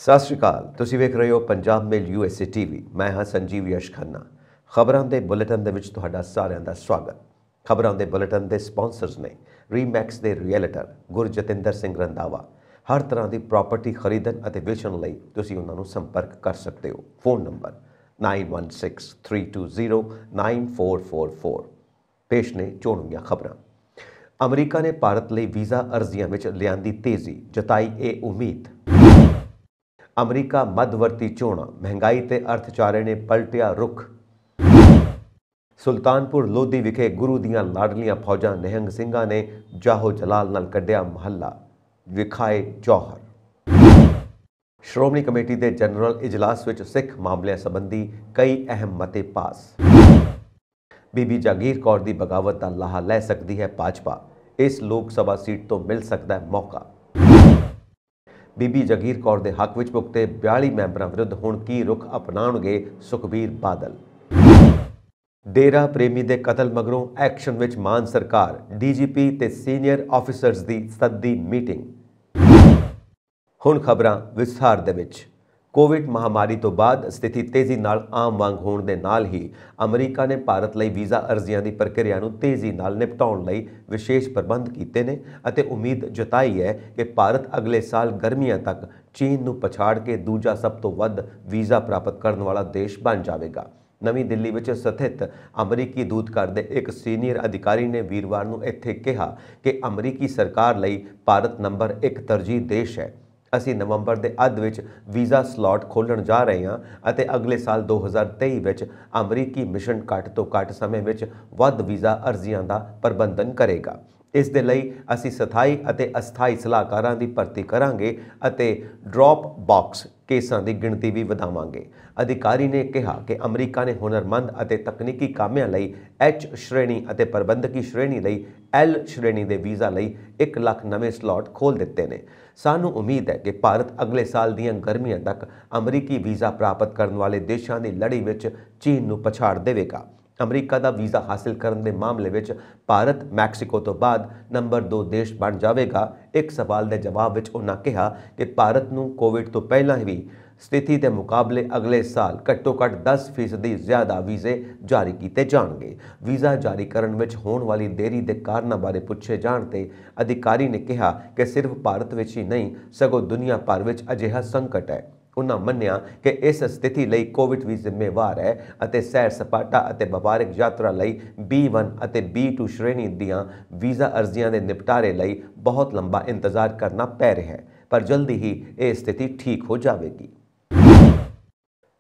ਸਤਿ ਸ਼੍ਰੀ ਅਕਾਲ। ਤੁਸੀਂ ਵੇਖ ਰਹੇ ਹੋ ਪੰਜਾਬ ਮੇਲ USA TV। ਮੈਂ ਹਾਂ ਸੰਜੀਵ ਯਸ਼ ਖੰਨਾ। ਖਬਰਾਂ ਦੇ ਬੁਲੇਟਿਨ ਦੇ ਵਿੱਚ ਤੁਹਾਡਾ ਸਾਰਿਆਂ ਦਾ ਸਵਾਗਤ। ਖਬਰਾਂ ਦੇ ਬੁਲੇਟਿਨ ਦੇ ਸਪਾਂਸਰਸ ਨੇ ਰੀਮੈਕਸ ਦੇ ਰੀਅਲਟਰ ਗੁਰਜਤਿੰਦਰ ਸਿੰਘ ਰੰਧਾਵਾ। ਹਰ ਤਰ੍ਹਾਂ ਦੀ ਪ੍ਰਾਪਰਟੀ ਖਰੀਦਣ ਅਤੇ ਵੇਚਣ ਲਈ ਤੁਸੀਂ ਉਹਨਾਂ ਨੂੰ ਸੰਪਰਕ ਕਰ ਸਕਦੇ ਹੋ। Phone number 9163209444। ਪੇਸ਼ ਨੇ ਚੋਣਵੀਆਂ ਖਬਰਾਂ। ਅਮਰੀਕਾ ਨੇ ਭਾਰਤ ਲਈ ਵੀਜ਼ਾ ਅਰਜ਼ੀਆਂ ਵਿੱਚ ਲਿਆਂਦੀ ਤੇਜ਼ੀ, ਜਤਾਈ ਇਹ ਉਮੀਦ। ਅਮਰੀਕਾ ਮੱਧਵਰਤੀ ਚੋਣਾਂ, ਮਹਿੰਗਾਈ ਤੇ ਅਰਥਚਾਰੇ ਨੇ ਪਲਟਿਆ ਰੁਖ। ਸੁਲਤਾਨਪੁਰ ਲੋਧੀ ਵਿਖੇ ਗੁਰੂ ਦੀਆਂ ਲਾਡਲੀਆਂ ਫੌਜਾਂ ਨਿਹੰਗ ਸਿੰਘਾਂ ਨੇ ਜਾਹੋ ਜਲਾਲ ਨਾਲ ਕੱਢਿਆ ਮਹੱਲਾ, ਵਿਖਾਏ ਜੌਹਰ। ਸ਼੍ਰੋਮਣੀ ਕਮੇਟੀ ਦੇ ਜਨਰਲ ਇਜਲਾਸ ਵਿੱਚ ਸਿੱਖ ਮਾਮਲਿਆਂ ਸੰਬੰਧੀ ਕਈ ਅਹਿਮ ਮਤੇ ਪਾਸ। ਬੀਬੀ ਜਾਗੀਰ ਕੌਰ ਦੀ ਬਗਾਵਤ ਦਾ ਲਾਹਾ ਲੈ ਸਕਦੀ ਹੈ ਭਾਜਪਾ, ਇਸ ਲੋਕ ਸਭਾ ਸੀਟ ਤੋਂ ਮਿਲ ਸਕਦਾ ਹੈ ਮੌਕਾ। ਬੀਬੀ ਜਾਗੀਰ ਕੌਰ ਦੇ ਹੱਕ ਵਿੱਚ ਪੁਖਤੇ 42 ਮੈਂਬਰਾਂ ਵਿਰੁੱਧ ਹੁਣ ਕੀ ਰੁਖ ਅਪਣਾਉਣਗੇ ਸੁਖਬੀਰ ਬਾਦਲ। ਡੇਰਾ ਪ੍ਰੇਮੀ ਦੇ ਕਤਲ ਮਗਰੋਂ ਐਕਸ਼ਨ ਵਿੱਚ ਮਾਨ ਸਰਕਾਰ, DGP ਤੇ ਸੀਨੀਅਰ ਆਫੀਸਰਸ ਦੀ ਸੱਦੀ ਮੀਟਿੰਗ। ਹੁਣ ਖਬਰਾਂ ਵਿਸਥਾਰ ਦੇ ਵਿੱਚ। ਕੋਵਿਡ ਮਹਾਮਾਰੀ ਤੋਂ ਬਾਅਦ ਸਥਿਤੀ ਤੇਜ਼ੀ ਨਾਲ ਆਮ ਵਾਂਗ ਹੋਣ ਦੇ ਨਾਲ ਹੀ ਅਮਰੀਕਾ ਨੇ ਭਾਰਤ ਲਈ ਵੀਜ਼ਾ ਅਰਜ਼ੀਆਂ ਦੀ ਪ੍ਰਕਿਰਿਆ ਨੂੰ ਤੇਜ਼ੀ ਨਾਲ ਨਿਪਟਾਉਣ ਲਈ ਵਿਸ਼ੇਸ਼ ਪ੍ਰਬੰਧ ਕੀਤੇ ਨੇ ਅਤੇ ਉਮੀਦ ਜਤਾਈ ਹੈ ਕਿ ਭਾਰਤ ਅਗਲੇ ਸਾਲ ਗਰਮੀਆਂ ਤੱਕ ਚੀਨ ਨੂੰ ਪਛਾੜ ਕੇ ਦੂਜਾ ਸਭ ਤੋਂ ਵੱਧ ਵੀਜ਼ਾ ਪ੍ਰਾਪਤ ਕਰਨ ਵਾਲਾ ਦੇਸ਼ ਬਣ ਜਾਵੇਗਾ। ਨਵੀਂ ਦਿੱਲੀ ਵਿੱਚ ਸਥਿਤ ਅਮਰੀਕੀ ਦੂਤਘਰ ਦੇ ਇੱਕ ਸੀਨੀਅਰ ਅਧਿਕਾਰੀ ਨੇ ਵੀਰਵਾਰ ਨੂੰ ਇੱਥੇ ਕਿਹਾ ਕਿ ਅਮਰੀਕੀ ਸਰਕਾਰ ਲਈ ਭਾਰਤ ਨੰਬਰ 1 ਤਰਜੀਹ ਦੇਸ਼ ਹੈ। ਅਸੀਂ ਨਵੰਬਰ ਦੇ ਅੱਧ ਵਿੱਚ ਵੀਜ਼ਾ ਸਲਾਟ ਖੋਲ੍ਹਣ ਜਾ ਰਹੇ ਹਾਂ ਅਤੇ ਅਗਲੇ ਸਾਲ 2023 ਵਿੱਚ ਅਮਰੀਕੀ ਮਿਸ਼ਨ ਘੱਟ ਤੋਂ ਘੱਟ ਸਮੇਂ ਵਿੱਚ ਵੱਧ ਵੀਜ਼ਾ ਅਰਜ਼ੀਆਂ ਦਾ ਪ੍ਰਬੰਧਨ ਕਰੇਗਾ। ਇਸ ਦੇ ਲਈ ਅਸੀਂ ਸਥਾਈ ਅਤੇ ਅਸਥਾਈ ਸਲਾਹਕਾਰਾਂ ਦੀ ਭਰਤੀ ਕਰਾਂਗੇ ਅਤੇ ਡ੍ਰੌਪ ਬਾਕਸ ਕੇਸਾਂ ਦੀ ਗਿਣਤੀ ਵੀ ਵਧਾਵਾਂਗੇ। ਅਧਿਕਾਰੀ ਨੇ ਕਿਹਾ ਕਿ ਅਮਰੀਕਾ ਨੇ ਹੁਨਰਮੰਦ ਅਤੇ ਤਕਨੀਕੀ ਕਾਮਿਆਂ ਲਈ H ਸ਼੍ਰੇਣੀ ਅਤੇ ਪ੍ਰਬੰਧਕੀ ਸ਼੍ਰੇਣੀ ਲਈ L ਸ਼੍ਰੇਣੀ ਦੇ ਵੀਜ਼ਾ ਲਈ 1 ਲੱਖ ਨਵੇਂ ਸਲਾਟ ਖੋਲ੍ਹ ਦਿੱਤੇ ਨੇ। ਸਾਨੂੰ ਉਮੀਦ ਹੈ ਕਿ ਭਾਰਤ ਅਗਲੇ ਸਾਲ ਦੀਆਂ ਗਰਮੀਆਂ ਤੱਕ ਅਮਰੀਕੀ ਵੀਜ਼ਾ ਪ੍ਰਾਪਤ ਕਰਨ ਵਾਲੇ ਦੇਸ਼ਾਂ ਦੀ ਲੜੀ ਵਿੱਚ ਚੀਨ ਨੂੰ ਪਛਾੜ ਦੇਵੇਗਾ। ਅਮਰੀਕਾ ਦਾ ਵੀਜ਼ਾ ਹਾਸਲ ਕਰਨ ਦੇ ਮਾਮਲੇ ਵਿੱਚ ਭਾਰਤ ਮੈਕਸੀਕੋ ਤੋਂ ਬਾਅਦ ਨੰਬਰ 2 ਦੇਸ਼ ਬਣ ਜਾਵੇਗਾ। ਇੱਕ ਸਵਾਲ ਦੇ ਜਵਾਬ ਵਿੱਚ ਉਹਨਾਂ ਕਿਹਾ ਕਿ ਭਾਰਤ ਨੂੰ ਕੋਵਿਡ ਤੋਂ ਪਹਿਲਾਂ ਵੀ ਸਥਿਤੀ ਦੇ ਮੁਕਾਬਲੇ ਅਗਲੇ ਸਾਲ ਘੱਟੋ ਘੱਟ 10% ਜ਼ਿਆਦਾ ਵੀਜ਼ੇ ਜਾਰੀ ਕੀਤੇ ਜਾਣਗੇ। ਵੀਜ਼ਾ ਜਾਰੀ ਕਰਨ ਵਿੱਚ ਹੋਣ ਵਾਲੀ ਦੇਰੀ ਦੇ ਕਾਰਨਾਂ ਬਾਰੇ ਪੁੱਛੇ ਜਾਣ ਤੇ ਅਧਿਕਾਰੀ ਨੇ ਕਿਹਾ ਕਿ ਸਿਰਫ ਭਾਰਤ ਵਿੱਚ ਹੀ ਨਹੀਂ ਸਗੋਂ ਦੁਨੀਆ ਭਰ ਵਿੱਚ ਅਜਿਹਾ ਸੰਕਟ ਹੈ। ਉਹਨਾਂ ਮੰਨਿਆ ਕਿ ਇਸ ਸਥਿਤੀ ਲਈ ਕੋਵਿਡ ਵੀ ਜ਼ਿੰਮੇਵਾਰ ਹੈ ਅਤੇ ਸੈਰ ਸਪਾਟਾ ਅਤੇ ਵਪਾਰਕ ਯਾਤਰਾ ਲਈ B1 ਅਤੇ B2 ਸ਼੍ਰੇਣੀ ਦੀਆਂ ਵੀਜ਼ਾ ਅਰਜ਼ੀਆਂ ਦੇ ਨਿਪਟਾਰੇ ਲਈ ਬਹੁਤ ਲੰਬਾ ਇੰਤਜ਼ਾਰ ਕਰਨਾ ਪੈ ਰਿਹਾ ਹੈ, ਪਰ ਜਲਦੀ ਹੀ ਇਹ ਸਥਿਤੀ ਠੀਕ ਹੋ ਜਾਵੇਗੀ।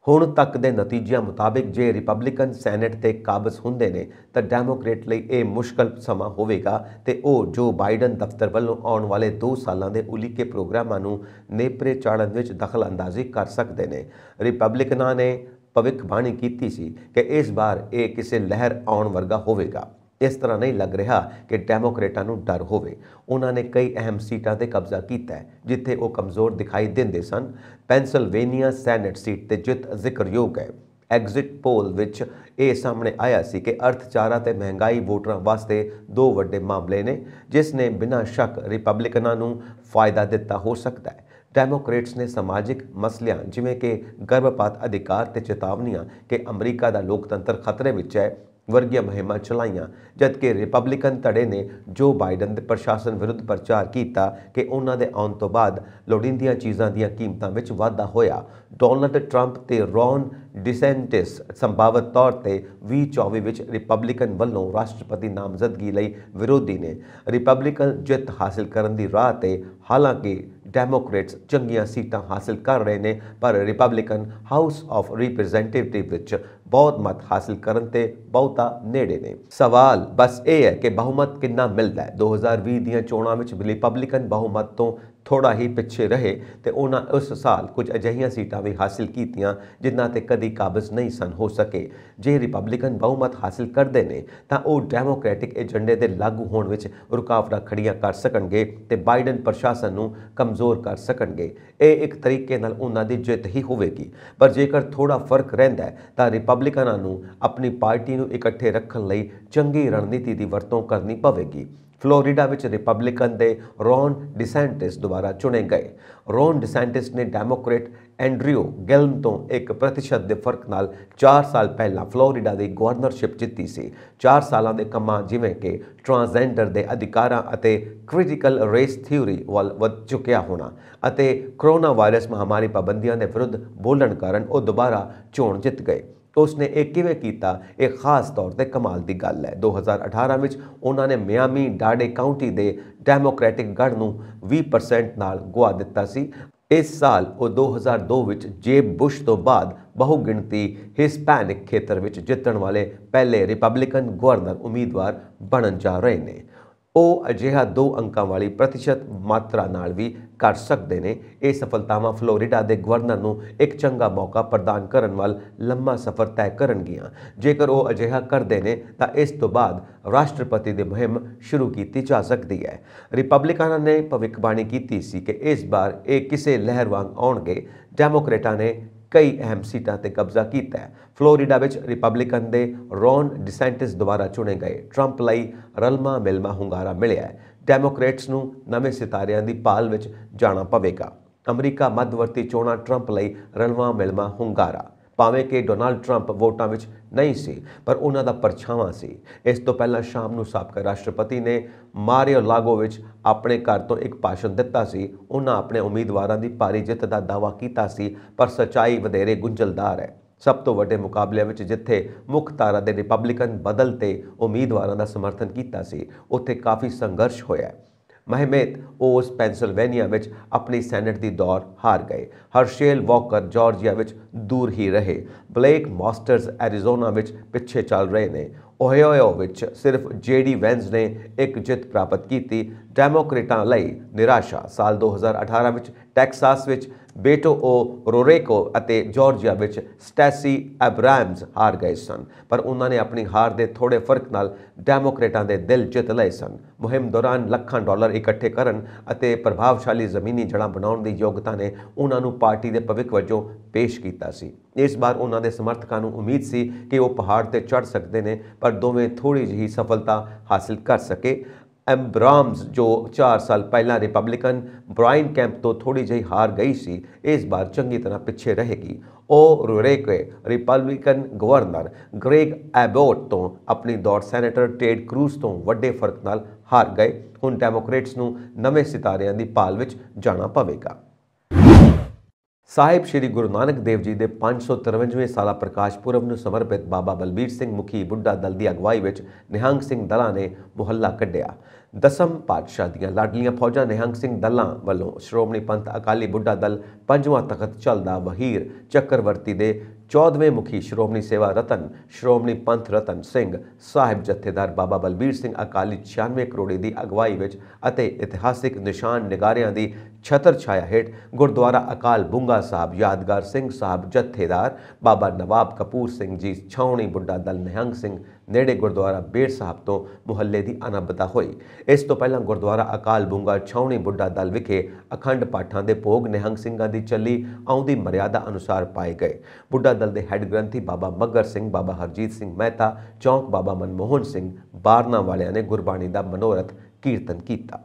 ਹੁਣ ਤੱਕ ਦੇ ਨਤੀਜਿਆਂ ਮੁਤਾਬਿਕ ਜੇ ਰਿਪਬਲਿਕਨ ਸੈਨੇਟ ਤੇ ਕਾਬਜ਼ ਹੁੰਦੇ ਨੇ ਤਾਂ ਡੈਮੋਕ੍ਰੇਟ ਲਈ ਇਹ ਮੁਸ਼ਕਲ ਸਮਾਂ ਹੋਵੇਗਾ ਤੇ ਉਹ ਜੋ ਬਾਈਡਨ ਦਫ਼ਤਰ ਵੱਲੋਂ ਆਉਣ ਵਾਲੇ 2 ਸਾਲਾਂ ਦੇ ਉਲੀਕੇ ਪ੍ਰੋਗਰਾਮਾਂ ਨੂੰ ਨੇਪਰੇ ਚਾੜਨ ਵਿੱਚ ਦਖਲ ਅੰਦਾਜ਼ੀ ਕਰ ਸਕਦੇ ਨੇ। ਰਿਪਬਲਿਕਨਾਂ ਨੇ ਭਵਿੱਖਬਾਣੀ ਕੀਤੀ ਸੀ ਕਿ ਇਸ ਵਾਰ ਇਹ ਕਿਸੇ ਲਹਿਰ ਆਉਣ ਵਰਗਾ ਹੋਵੇਗਾ। ਇਸ ਤਰ੍ਹਾਂ ਨਹੀਂ ਲੱਗ ਰਿਹਾ ਕਿ ਡੈਮੋਕ੍ਰੇਟਾਂ ਨੂੰ ਡਰ ਹੋਵੇ। ਉਹਨਾਂ ਨੇ ਕਈ ਅਹਿਮ ਸੀਟਾਂ ਤੇ ਕਬਜ਼ਾ ਕੀਤਾ ਹੈ ਜਿੱਥੇ ਉਹ ਕਮਜ਼ੋਰ ਦਿਖਾਈ ਦਿੰਦੇ ਸਨ। ਪੈਨਸਿਲਵੇਨੀਆ ਸੈਨੇਟ ਸੀਟ ਤੇ ਜਿੱਤ ਜ਼ਿਕਰਯੋਗ ਹੈ। ਐਗਜ਼ਿਟ ਪੋਲ ਵਿੱਚ ਇਹ ਸਾਹਮਣੇ ਆਇਆ ਸੀ ਕਿ ਅਰਥਚਾਰਾ ਤੇ ਮਹਿੰਗਾਈ ਵੋਟਰਾਂ ਵਾਸਤੇ 2 ਵੱਡੇ ਮਾਮਲੇ ਨੇ ਜਿਸ ਨੇ ਬਿਨਾਂ ਸ਼ੱਕ ਰਿਪਬਲਿਕਨਾਂ ਨੂੰ ਫਾਇਦਾ ਦਿੱਤਾ ਹੋ ਸਕਦਾ ਹੈ। ਡੈਮੋਕ੍ਰੇਟਸ ਨੇ ਸਮਾਜਿਕ ਮਸਲਿਆਂ ਜਿਵੇਂ ਕਿ ਗਰਭਪਾਤ ਅਧਿਕਾਰ ਤੇ ਚੇਤਾਵਨੀਆਂ ਕਿ ਅਮਰੀਕਾ ਦਾ ਲੋਕਤੰਤਰ ਖਤਰੇ ਵਿੱਚ ਹੈ ਵਰਗੀਆਂ ਮੁਹਿੰਮਾਂ ਚਲਾਈਆਂ, ਜਦਕਿ ਰਿਪਬਲਿਕਨ ਧੜੇ ਨੇ ਜੋ ਬਾਈਡਨ ਦੇ ਪ੍ਰਸ਼ਾਸਨ ਵਿਰੁੱਧ ਪ੍ਰਚਾਰ ਕੀਤਾ ਕਿ ਉਹਨਾਂ ਦੇ ਆਉਣ ਤੋਂ ਬਾਅਦ ਲੋੜੀਂਦੀਆਂ ਚੀਜ਼ਾਂ ਦੀਆਂ ਕੀਮਤਾਂ ਵਿੱਚ ਵਾਧਾ ਹੋਇਆ। ਡੋਨਲਡ ਟਰੰਪ ਤੇ ਰੌਨ ਡਿਸੈਂਟਿਸ ਸੰਭਾਵਤ ਤੌਰ ਤੇ 2024 ਵਿੱਚ ਰਿਪਬਲਿਕਨ ਵੱਲੋਂ ਰਾਸ਼ਟਰਪਤੀ ਨਾਮਜ਼ਦਗੀ ਲਈ ਵਿਰੋਧੀ ਨੇ। ਰਿਪਬਲਿਕਨ ਜਿੱਤ ਹਾਸਲ ਕਰਨ ਦੀ ਰਾਹ ਤੇ ਹਾਲਾਂਕਿ ਡੈਮੋਕ੍ਰੇਟਸ ਚੰਗੀਆਂ ਸੀਟਾਂ ਹਾਸਲ ਕਰ ਰਹੇ ਨੇ, ਪਰ ਰਿਪਬਲਿਕਨ ਹਾਊਸ ਆਫ ਰਿਪਰੈਜ਼ੈਂਟੇਟਿਵ ਵਿੱਚ ਬਹੁਤ ਮਤ ਹਾਸਲ ਕਰਨ ਤੇ ਬਹੁਤਾ ਨੇੜੇ ਨੇ। ਸਵਾਲ ਬਸ ਇਹ ਹੈ ਕਿ ਬਹੁਮਤ ਕਿੰਨਾ ਮਿਲਦਾ ਹੈ। 2020 ਦੀਆਂ ਚੋਣਾਂ ਵਿੱਚ ਰਿਪਬਲਿਕਨ ਬਹੁਮਤ ਤੋਂ ਥੋੜਾ ਹੀ ਪਿੱਛੇ ਰਹੇ ਤੇ ਉਹਨਾਂ ਉਸ ਸਾਲ ਕੁਝ ਅਜਿਹੀਆਂ ਸੀਟਾਂ ਵੀ ਹਾਸਿਲ ਕੀਤੀਆਂ ਜਿਨ੍ਹਾਂ ਤੇ ਕਦੀ ਕਾਬਜ਼ ਨਹੀਂ ਸਨ ਹੋ ਸਕੇ। ਜੇ ਰਿਪਬਲਿਕਨ ਬਹੁਮਤ ਹਾਸਿਲ ਕਰਦੇ ਨੇ ਤਾਂ ਉਹ ਡੈਮੋਕ੍ਰੈਟਿਕ ਏਜੰਡੇ ਦੇ ਲਾਗੂ ਹੋਣ ਵਿੱਚ ਰੁਕਾਵਟਾਂ ਖੜੀਆਂ ਕਰ ਸਕਣਗੇ ਤੇ ਬਾਈਡਨ ਪ੍ਰਸ਼ਾਸਨ ਨੂੰ ਕਮਜ਼ੋਰ ਕਰ ਸਕਣਗੇ। ਇਹ ਇੱਕ ਤਰੀਕੇ ਨਾਲ ਉਹਨਾਂ ਦੀ ਜਿੱਤ ਹੀ ਹੋਵੇਗੀ, ਪਰ ਜੇਕਰ ਥੋੜਾ ਫਰਕ ਰਹਿੰਦਾ ਹੈ ਤਾਂ ਰਿਪਬਲਿਕਨਾਂ ਨੂੰ ਆਪਣੀ ਪਾਰਟੀ ਨੂੰ ਇਕੱਠੇ ਰੱਖਣ ਲਈ ਚੰਗੀ ਰਣਨੀਤੀ ਦੀ ਵਰਤੋਂ ਕਰਨੀ ਪਵੇਗੀ। ਫਲੋਰੀਡਾ ਵਿੱਚ ਰਿਪਬਲਿਕਨ ਦੇ ਰੌਨ ਡਿਸੈਂਟਿਸ ਦੁਆਰਾ ਚੁਣੇ ਗਏ। ਰੌਨ ਡਿਸੈਂਟਿਸ ਨੇ ਡੈਮੋਕ੍ਰੇਟ ਐਂਡਰਿਊ ਗਿਲਮ ਤੋਂ 1% ਦੇ ਫਰਕ ਨਾਲ 4 ਸਾਲ ਪਹਿਲਾਂ ਫਲੋਰੀਡਾ ਦੀ ਗਵਰਨਰਸ਼ਿਪ ਜਿੱਤੀ ਸੀ। 4 ਸਾਲਾਂ ਦੇ ਕੰਮਾਂ ਜਿਵੇਂ ਕਿ ਟਰਾਂਸਜੈਂਡਰ ਦੇ ਅਧਿਕਾਰਾਂ ਅਤੇ ਕ੍ਰਿਟੀਕਲ ਰੇਸ ਥਿਊਰੀ ਵੱਲ ਵਧ ਚੁੱਕਿਆ ਹੋਣਾ ਅਤੇ ਕਰੋਨਾ ਵਾਇਰਸ ਮਹਾਮਾਰੀ ਪਾਬੰਦੀਆਂ ਦੇ ਵਿਰੁੱਧ ਬੋਲਣ ਕਾਰਨ ਉਹ ਦੁਬਾਰਾ ਚੋਣ ਜਿੱਤ ਗਏ। ਉਸਨੇ ਇਹ ਕਿਵੇਂ ਕੀਤਾ, ਇਹ ਖਾਸ ਤੌਰ ਤੇ ਕਮਾਲ ਦੀ ਗੱਲ ਹੈ। 2018 ਵਿੱਚ ਉਹਨਾਂ ਨੇ ਮਿਆਮੀ ਡਾਡੇ ਕਾਉਂਟੀ ਦੇ ਡੈਮੋਕ੍ਰੈਟਿਕ ਗੜ ਨੂੰ 20% ਨਾਲ ਗੁਆ ਦਿੱਤਾ ਸੀ। ਇਸ ਸਾਲ ਉਹ 2002 ਵਿੱਚ ਜੇਬ ਬੁਸ਼ ਤੋਂ ਬਾਅਦ ਬਹੁਗਿਣਤੀ ਹਿਸਪੈਨਿਕ ਖੇਤਰ ਵਿੱਚ ਜਿੱਤਣ ਵਾਲੇ ਪਹਿਲੇ ਰਿਪਬਲਿਕਨ ਗਵਰਨਰ ਉਮੀਦਵਾਰ ਬਣਨ ਜਾ ਰਹੇ ਨੇ। ਉਹ ਅਜਿਹਾ 2 ਅੰਕਾਂ ਵਾਲੀ ਪ੍ਰਤੀਸ਼ਤ ਮਾਤਰਾ ਨਾਲ ਵੀ ਕਰ ਸਕਦੇ ਨੇ। ਇਹ ਸਫਲਤਾਵਾਂ ਫਲੋਰੀਡਾ ਦੇ ਗਵਰਨਰ ਨੂੰ ਇੱਕ ਚੰਗਾ ਮੌਕਾ ਪ੍ਰਦਾਨ ਕਰਨ ਵੱਲ ਲੰਮਾ ਸਫ਼ਰ ਤੈਅ ਕਰਨਗੀਆਂ। ਜੇਕਰ ਉਹ ਅਜਿਹਾ ਕਰਦੇ ਨੇ ਤਾਂ ਇਸ ਤੋਂ ਬਾਅਦ ਰਾਸ਼ਟਰਪਤੀ ਦੀ ਮੁਹਿੰਮ ਸ਼ੁਰੂ ਕੀਤੀ ਜਾ ਸਕਦੀ ਹੈ। ਰਿਪਬਲਿਕਨਾਂ ਨੇ ਭਵਿੱਖਬਾਣੀ ਕੀਤੀ ਸੀ ਕਿ ਇਸ ਵਾਰ ਇਹ ਕਿਸੇ ਲਹਿਰ ਵਾਂਗ ਆਉਣਗੇ। ਡੈਮੋਕ੍ਰੇਟਾਂ ਨੇ ਕਈ ਅਹਿਮ ਸੀਟਾਂ ਤੇ ਕਬਜ਼ਾ ਕੀਤਾ ਹੈ। ਫਲੋਰੀਡਾ ਵਿੱਚ ਰਿਪਬਲਿਕਨ ਦੇ ਰੌਨ ਡਿਸੈਂਟਿਸ ਦੁਆਰਾ ਚੁਣੇ ਗਏ ਟਰੰਪ ਲਈ ਰਲਮਾ ਮਿਲਮਾ ਹੁੰਗਾਰਾ ਮਿਲਿਆ ਹੈ। ਡੈਮੋਕ੍ਰੇਟਸ ਨੂੰ ਨਵੇਂ ਸਿਤਾਰਿਆਂ ਦੀ ਭਾਲ ਵਿੱਚ ਜਾਣਾ ਪਵੇਗਾ। ਅਮਰੀਕਾ ਮੱਧਵਰਤੀ ਚੋਣਾਂ ਟਰੰਪ ਲਈ ਰਲਮਾ ਮਿਲਮਾ ਹੁੰਗਾਰਾ। ਭਾਵੇਂ ਕਿ ਡੋਨਾਲਡ ਟਰੰਪ ਵੋਟਾਂ ਵਿੱਚ ਨਹੀਂ ਸੀ, ਪਰ ਉਹਨਾਂ ਦਾ ਪਰਛਾਵਾਂ ਸੀ। ਇਸ ਤੋਂ ਪਹਿਲਾਂ ਸ਼ਾਮ ਨੂੰ ਸਾਬਕਾ ਰਾਸ਼ਟਰਪਤੀ ਨੇ ਮਾਰ-ਏ-ਲਾਗੋ ਵਿੱਚ ਆਪਣੇ ਘਰ ਤੋਂ ਇੱਕ ਭਾਸ਼ਣ ਦਿੱਤਾ ਸੀ। ਉਹਨਾਂ ਆਪਣੇ ਉਮੀਦਵਾਰਾਂ ਦੀ ਭਾਰੀ ਜਿੱਤ ਦਾ ਦਾਅਵਾ ਕੀਤਾ ਸੀ, ਪਰ ਸੱਚਾਈ ਵਧੇਰੇ ਗੁੰਝਲਦਾਰ ਹੈ। ਸਭ ਤੋਂ ਵੱਡੇ ਮੁਕਾਬਲਿਆਂ ਵਿੱਚ ਜਿੱਥੇ ਮੁੱਖ ਧਾਰਾ ਦੇ ਰਿਪਬਲਿਕਨ ਬਦਲਤੇ ਉਮੀਦਵਾਰਾਂ ਦਾ ਸਮਰਥਨ ਕੀਤਾ ਸੀ, ਉੱਥੇ ਕਾਫੀ ਸੰਘਰਸ਼ ਹੋਇਆ। ਮਹਿਮੇਤ ਉਸ ਪੈਂਸਿਲਵੇਨੀਆ ਵਿੱਚ ਆਪਣੀ ਸੈਨੇਟ ਦੀ ਦੌੜ ਹਾਰ ਗਏ। ਹਰਸ਼ੇਲ ਵਾਕਰ ਜਾਰਜੀਆ ਵਿੱਚ ਦੂਰ ਹੀ ਰਹੇ। ਬਲੇਕ ਮਾਸਟਰਜ਼ ਐਰੀਜ਼ੋਨਾ ਵਿੱਚ ਪਿੱਛੇ ਚੱਲ ਰਹੇ ਨੇ। ਓਹਾਇਓ ਵਿੱਚ ਸਿਰਫ ਜੇਡੀ ਵੈਂਸ ਨੇ ਇੱਕ ਜਿੱਤ ਪ੍ਰਾਪਤ ਕੀਤੀ। ਡੈਮੋਕ੍ਰੇਟਾਂ ਲਈ ਨਿਰਾਸ਼ਾ। ਸਾਲ 2018 ਵਿੱਚ ਟੈਕਸਾਸ ਵਿੱਚ ਬੇਟੋ ਓਰੋਰੇਕੋ ਅਤੇ ਜਾਰਜੀਆ ਵਿੱਚ ਸਟੈਸੀ ਐਬਰਾਮਜ਼ ਹਾਰ ਗਏ ਸਨ, ਪਰ ਉਹਨਾਂ ਨੇ ਆਪਣੀ ਹਾਰ ਦੇ ਥੋੜੇ ਫਰਕ ਨਾਲ ਡੈਮੋਕ੍ਰੇਟਾਂ ਦੇ ਦਿਲ ਜਿੱਤ ਲਏ ਸਨ। ਮੁਹਿੰਮ ਦੌਰਾਨ ਲੱਖਾਂ ਡਾਲਰ ਇਕੱਠੇ ਕਰਨ ਅਤੇ ਪ੍ਰਭਾਵਸ਼ਾਲੀ ਜ਼ਮੀਨੀ ਜੜ੍ਹਾਂ ਬਣਾਉਣ ਦੀ ਯੋਗਤਾ ਨੇ ਉਹਨਾਂ ਨੂੰ ਪਾਰਟੀ ਦੇ ਭਵਿੱਖ ਵਜੋਂ ਪੇਸ਼ ਕੀਤਾ ਸੀ। ਇਸ ਵਾਰ ਉਹਨਾਂ ਦੇ ਸਮਰਥਕਾਂ ਨੂੰ ਉਮੀਦ ਸੀ ਕਿ ਉਹ ਪਹਾੜ ਤੇ ਚੜ੍ਹ ਸਕਦੇ ਨੇ, ਪਰ ਦੋਵੇਂ ਥੋੜੀ ਜਿਹੀ ਸਫਲਤਾ ਹਾਸਿਲ ਕਰ ਸਕੇ। ਐਬਰਾਮਜ਼ ਜੋ 4 ਸਾਲ ਪਹਿਲਾਂ ਰਿਪਬਲਿਕਨ ਬ੍ਰਾਇਨ ਕੈਂਪ ਤੋਂ ਥੋੜੀ ਜਿਹੀ ਹਾਰ ਗਈ ਸੀ, ਇਸ ਵਾਰ ਚੰਗੀ ਤਰ੍ਹਾਂ ਪਿੱਛੇ ਰਹੇਗੀ। ਓਰੋਰੇਕੋ ਰਿਪਬਲਿਕਨ ਗਵਰਨਰ ਗ੍ਰੇਗ ਐਬੋਟ ਤੋਂ ਆਪਣੀ ਦੌੜ ਸੈਨੇਟਰ ਟੇਡ ਕਰੂਜ਼ ਤੋਂ ਵੱਡੇ ਫਰਕ ਨਾਲ ਹਾਰ ਗਏ। ਹੁਣ ਡੈਮੋਕ੍ਰੇਟਸ ਨੂੰ ਨਵੇਂ ਸਿਤਾਰਿਆਂ ਦੀ ਭਾਲ ਵਿੱਚ ਜਾਣਾ ਪਵੇਗਾ। ਸਾਹਿਬ ਸ਼੍ਰੀ ਗੁਰੂ ਨਾਨਕ ਦੇਵ ਜੀ ਦੇ 553ਵੇਂ ਸਾਲਾ ਪ੍ਰਕਾਸ਼ ਪੁਰਬ ਨੂੰ ਸਮਰਪਿਤ ਬਾਬਾ ਬਲਬੀਰ ਸਿੰਘ ਮੁਖੀ ਬੁੱਢਾ ਦਲ ਦੀ ਅਗਵਾਈ ਵਿੱਚ ਨਿਹੰਗ ਸਿੰਘ ਦਲਾਂ ਨੇ ਮੁਹੱਲਾ ਕੱਢਿਆ। ਦਸਮ ਪਾਤਸ਼ਾਹ ਦੀਆਂ ਲਾਡਲੀਆਂ ਫੌਜਾਂ ਨਿਹੰਗ ਸਿੰਘ ਦਲਾਂ ਵੱਲੋਂ ਸ਼੍ਰੋਮਣੀ ਪੰਥ ਅਕਾਲੀ ਬੁੱਢਾ ਦਲ 5ਵਾਂ ਤਖਤ ਚੱਲਦਾ ਵਹੀਰ ਚੱਕਰਵਰਤੀ ਦੇ 14ਵੇਂ ਮੁਖੀ ਸ਼੍ਰੋਮਣੀ ਸੇਵਾ ਰਤਨ ਸ਼੍ਰੋਮਣੀ ਪੰਥ ਰਤਨ ਸਿੰਘ ਸਾਹਿਬ ਜਥੇਦਾਰ ਬਾਬਾ ਬਲਬੀਰ ਸਿੰਘ ਅਕਾਲੀ 96 ਕਰੋੜੀ ਦੀ ਅਗਵਾਈ ਵਿੱਚ ਅਤੇ ਇਤਿਹਾਸਿਕ ਨਿਸ਼ਾਨ ਨਿਗਾਰਿਆਂ ਦੀ ਛਤਰ ਛਾਇਆ ਹੇਠ ਗੁਰਦੁਆਰਾ ਅਕਾਲ ਬੁੰਗਾ ਸਾਹਿਬ ਯਾਦਗਾਰ ਸਿੰਘ ਸਾਹਿਬ ਜਥੇਦਾਰ ਬਾਬਾ ਨਵਾਬ ਕਪੂਰ ਸਿੰਘ ਜੀ ਛਾਉਣੀ ਬੁੱਢਾ ਦਲ ਨਿਹੰਗ ਸਿੰਘ ਨੇੜੇ ਗੁਰਦੁਆਰਾ ਬੇਰ ਸਾਹਿਬ ਤੋਂ ਮੁਹੱਲੇ ਦੀ ਅਨਬਤਾ ਹੋਈ। ਇਸ ਤੋਂ ਪਹਿਲਾਂ ਗੁਰਦੁਆਰਾ ਅਕਾਲ ਬੁੰਗਾ ਛਾਉਣੀ ਬੁੱਢਾ ਦਲ ਵਿਖੇ ਅਖੰਡ ਪਾਠਾਂ ਦੇ ਭੋਗ ਨਿਹੰਗ ਸਿੰਘਾਂ ਦੀ ਚੱਲੀ ਆਉਂਦੀ ਮਰਿਆਦਾ ਅਨੁਸਾਰ ਪਾਏ ਗਏ। ਬੁੱਢਾ ਦਲ ਦੇ ਹੈੱਡ ਗ੍ਰੰਥੀ ਬਾਬਾ ਮੱਗਰ ਸਿੰਘ, ਬਾਬਾ ਹਰਜੀਤ ਸਿੰਘ ਮਹਿਤਾ, ਚੌਂਕ ਬਾਬਾ ਮਨਮੋਹਨ ਸਿੰਘ ਬਾਰਨਾ ਵਾਲਿਆਂ ਨੇ ਗੁਰਬਾਣੀ ਦਾ ਮਨੋਰਥ ਕੀਰਤਨ ਕੀਤਾ।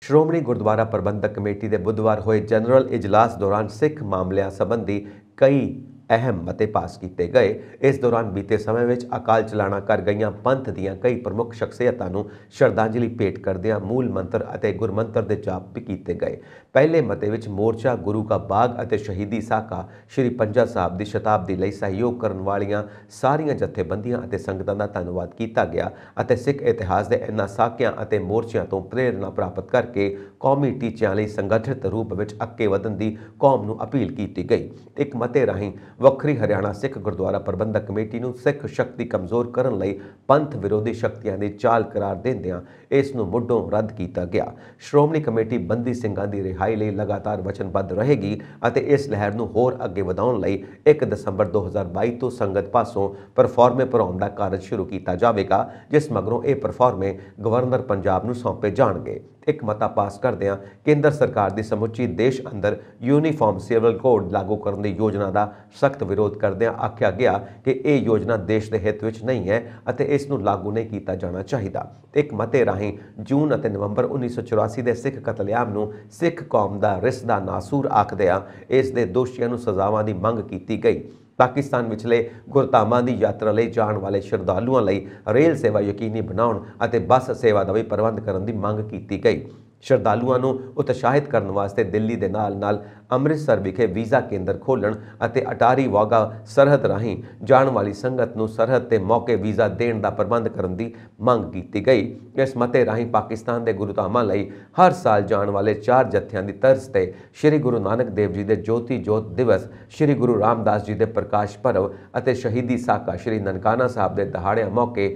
ਸ਼੍ਰੋਮਣੀ ਗੁਰਦੁਆਰਾ ਪ੍ਰਬੰਧਕ ਕਮੇਟੀ ਦੇ ਬੁੱਧਵਾਰ ਹੋਏ ਜਨਰਲ ਇਜਲਾਸ ਦੌਰਾਨ ਸਿੱਖ ਮਾਮਲਿਆਂ ਸੰਬੰਧੀ ਕਈ ਅਹਿਮ ਮਤੇ ਪਾਸ ਕੀਤੇ ਗਏ। ਇਸ ਦੌਰਾਨ ਬੀਤੇ ਸਮੇਂ ਵਿੱਚ ਅਕਾਲ ਚਲਾਣਾ ਕਰ ਗਈਆਂ ਪੰਥ ਦੀਆਂ ਕਈ ਪ੍ਰਮੁੱਖ ਸ਼ਖਸੀਅਤਾਂ ਨੂੰ ਸ਼ਰਧਾਂਜਲੀ ਭੇਟ ਕਰਦਿਆਂ ਮੂਲ ਮੰਤਰ ਅਤੇ ਗੁਰਮੰਤਰ ਦੇ ਜਾਪ ਵੀ ਕੀਤੇ ਗਏ। ਪਹਿਲੇ ਮਤੇ ਵਿੱਚ ਮੋਰਚਾ ਗੁਰੂ ਕਾ ਬਾਗ ਅਤੇ ਸ਼ਹੀਦੀ ਸਾਕਾ ਸ਼੍ਰੀ ਪੰਜਾ ਸਾਹਿਬ ਦੀ ਸ਼ਤਾਬਦੀ ਲਈ ਸਹਿਯੋਗ ਕਰਨ ਵਾਲੀਆਂ ਸਾਰੀਆਂ ਜਥੇਬੰਦੀਆਂ ਅਤੇ ਸੰਗਤਾਂ ਦਾ ਧੰਨਵਾਦ ਕੀਤਾ ਗਿਆ ਅਤੇ ਸਿੱਖ ਇਤਿਹਾਸ ਦੇ ਇਹਨਾਂ ਸਾਕਿਆਂ ਅਤੇ ਮੋਰਚਿਆਂ ਤੋਂ ਪ੍ਰੇਰਨਾ ਪ੍ਰਾਪਤ ਕਰਕੇ ਕੌਮੀ ਟੀਚਿਆਂ ਲਈ ਸੰਗਠਿਤ ਰੂਪ ਵਿੱਚ ਅੱਗੇ ਵਧਣ ਦੀ ਕੌਮ ਨੂੰ ਅਪੀਲ ਕੀਤੀ ਗਈ। ਇੱਕ ਮਤੇ ਰਾਹੀਂ ਵੱਖਰੀ ਹਰਿਆਣਾ ਸਿੱਖ ਗੁਰਦੁਆਰਾ ਪ੍ਰਬੰਧਕ ਕਮੇਟੀ ਨੂੰ ਸਿੱਖ ਸ਼ਕਤੀ ਕਮਜ਼ੋਰ ਕਰਨ ਲਈ ਪੰਥ ਵਿਰੋਧੀ ਸ਼ਕਤੀਆਂ ਦੀ ਚਾਲ ਕਰਾਰ ਦਿੰਦਿਆਂ ਇਸ ਨੂੰ ਮੁੱਢੋਂ ਰੱਦ ਕੀਤਾ ਗਿਆ। ਸ਼੍ਰੋਮਣੀ ਕਮੇਟੀ ਬੰਦੀ ਸਿੰਘਾਂ ਦੀ ਰਿਹਾਈ ਲਈ ਲਗਾਤਾਰ ਵਚਨਬੱਧ ਰਹੇਗੀ ਅਤੇ ਇਸ ਲਹਿਰ ਨੂੰ ਹੋਰ ਅੱਗੇ ਵਧਾਉਣ ਲਈ 1 ਦਸੰਬਰ 2022 ਤੋਂ ਸੰਗਤ ਪਾਸੋਂ ਪਰਫਾਰਮੇ ਭਰਾਉਣ ਦਾ ਕਾਰਜ ਸ਼ੁਰੂ ਕੀਤਾ ਜਾਵੇਗਾ, ਜਿਸ ਮਗਰੋਂ ਇਹ ਪਰਫਾਰਮੇ ਗਵਰਨਰ ਪੰਜਾਬ ਨੂੰ ਸੌਂਪੇ ਜਾਣਗੇ। एक मता पास करदिਆਂ केंद्र सरकार की समुची देश अंदर यूनीफॉर्म सिविल कोड लागू करने की योजना का सख्त विरोध करदिਆਂ आख्या गया कि यह योजना देश के हित विच नहीं है और इसनूं लागू नहीं किया जाना चाहिए। एक मते राही जून और नवंबर 1984 के सिख कतलेआम नूं सिख कौम का रिस का नासूर आखदिਆਂ इस दे दोषियों नूं सज़ावां की मंग की गई। पाकिस्तान विचले गुरधामां की यात्रा लई जाण वाले श्रद्धालुओं लई रेल सेवा यकीनी बनाउण अते बस सेवा का भी प्रबंध करने की मंग की गई। श्रद्धालुओं को उत्साहित करने वास्ते दिल्ली के नाल अमृतसर विखे वीज़ा केंद्र खोलण अते अटारी वाघा सरहद राही जाण वाली संगत नूं सरहद के मौके वीज़ा देण दा प्रबंध करने की मंग की गई। इस मते राही पाकिस्तान के गुरुधामां लई हर साल जाण वाले 4 जत्थियां की तर्ज ते श्री गुरु नानक देव जी के ज्योति जोत दिवस, श्री गुरु रामदास जी के प्रकाश पर्व अते शहीदी साका श्री ननकाना साहब के दहाड़िਆਂ मौके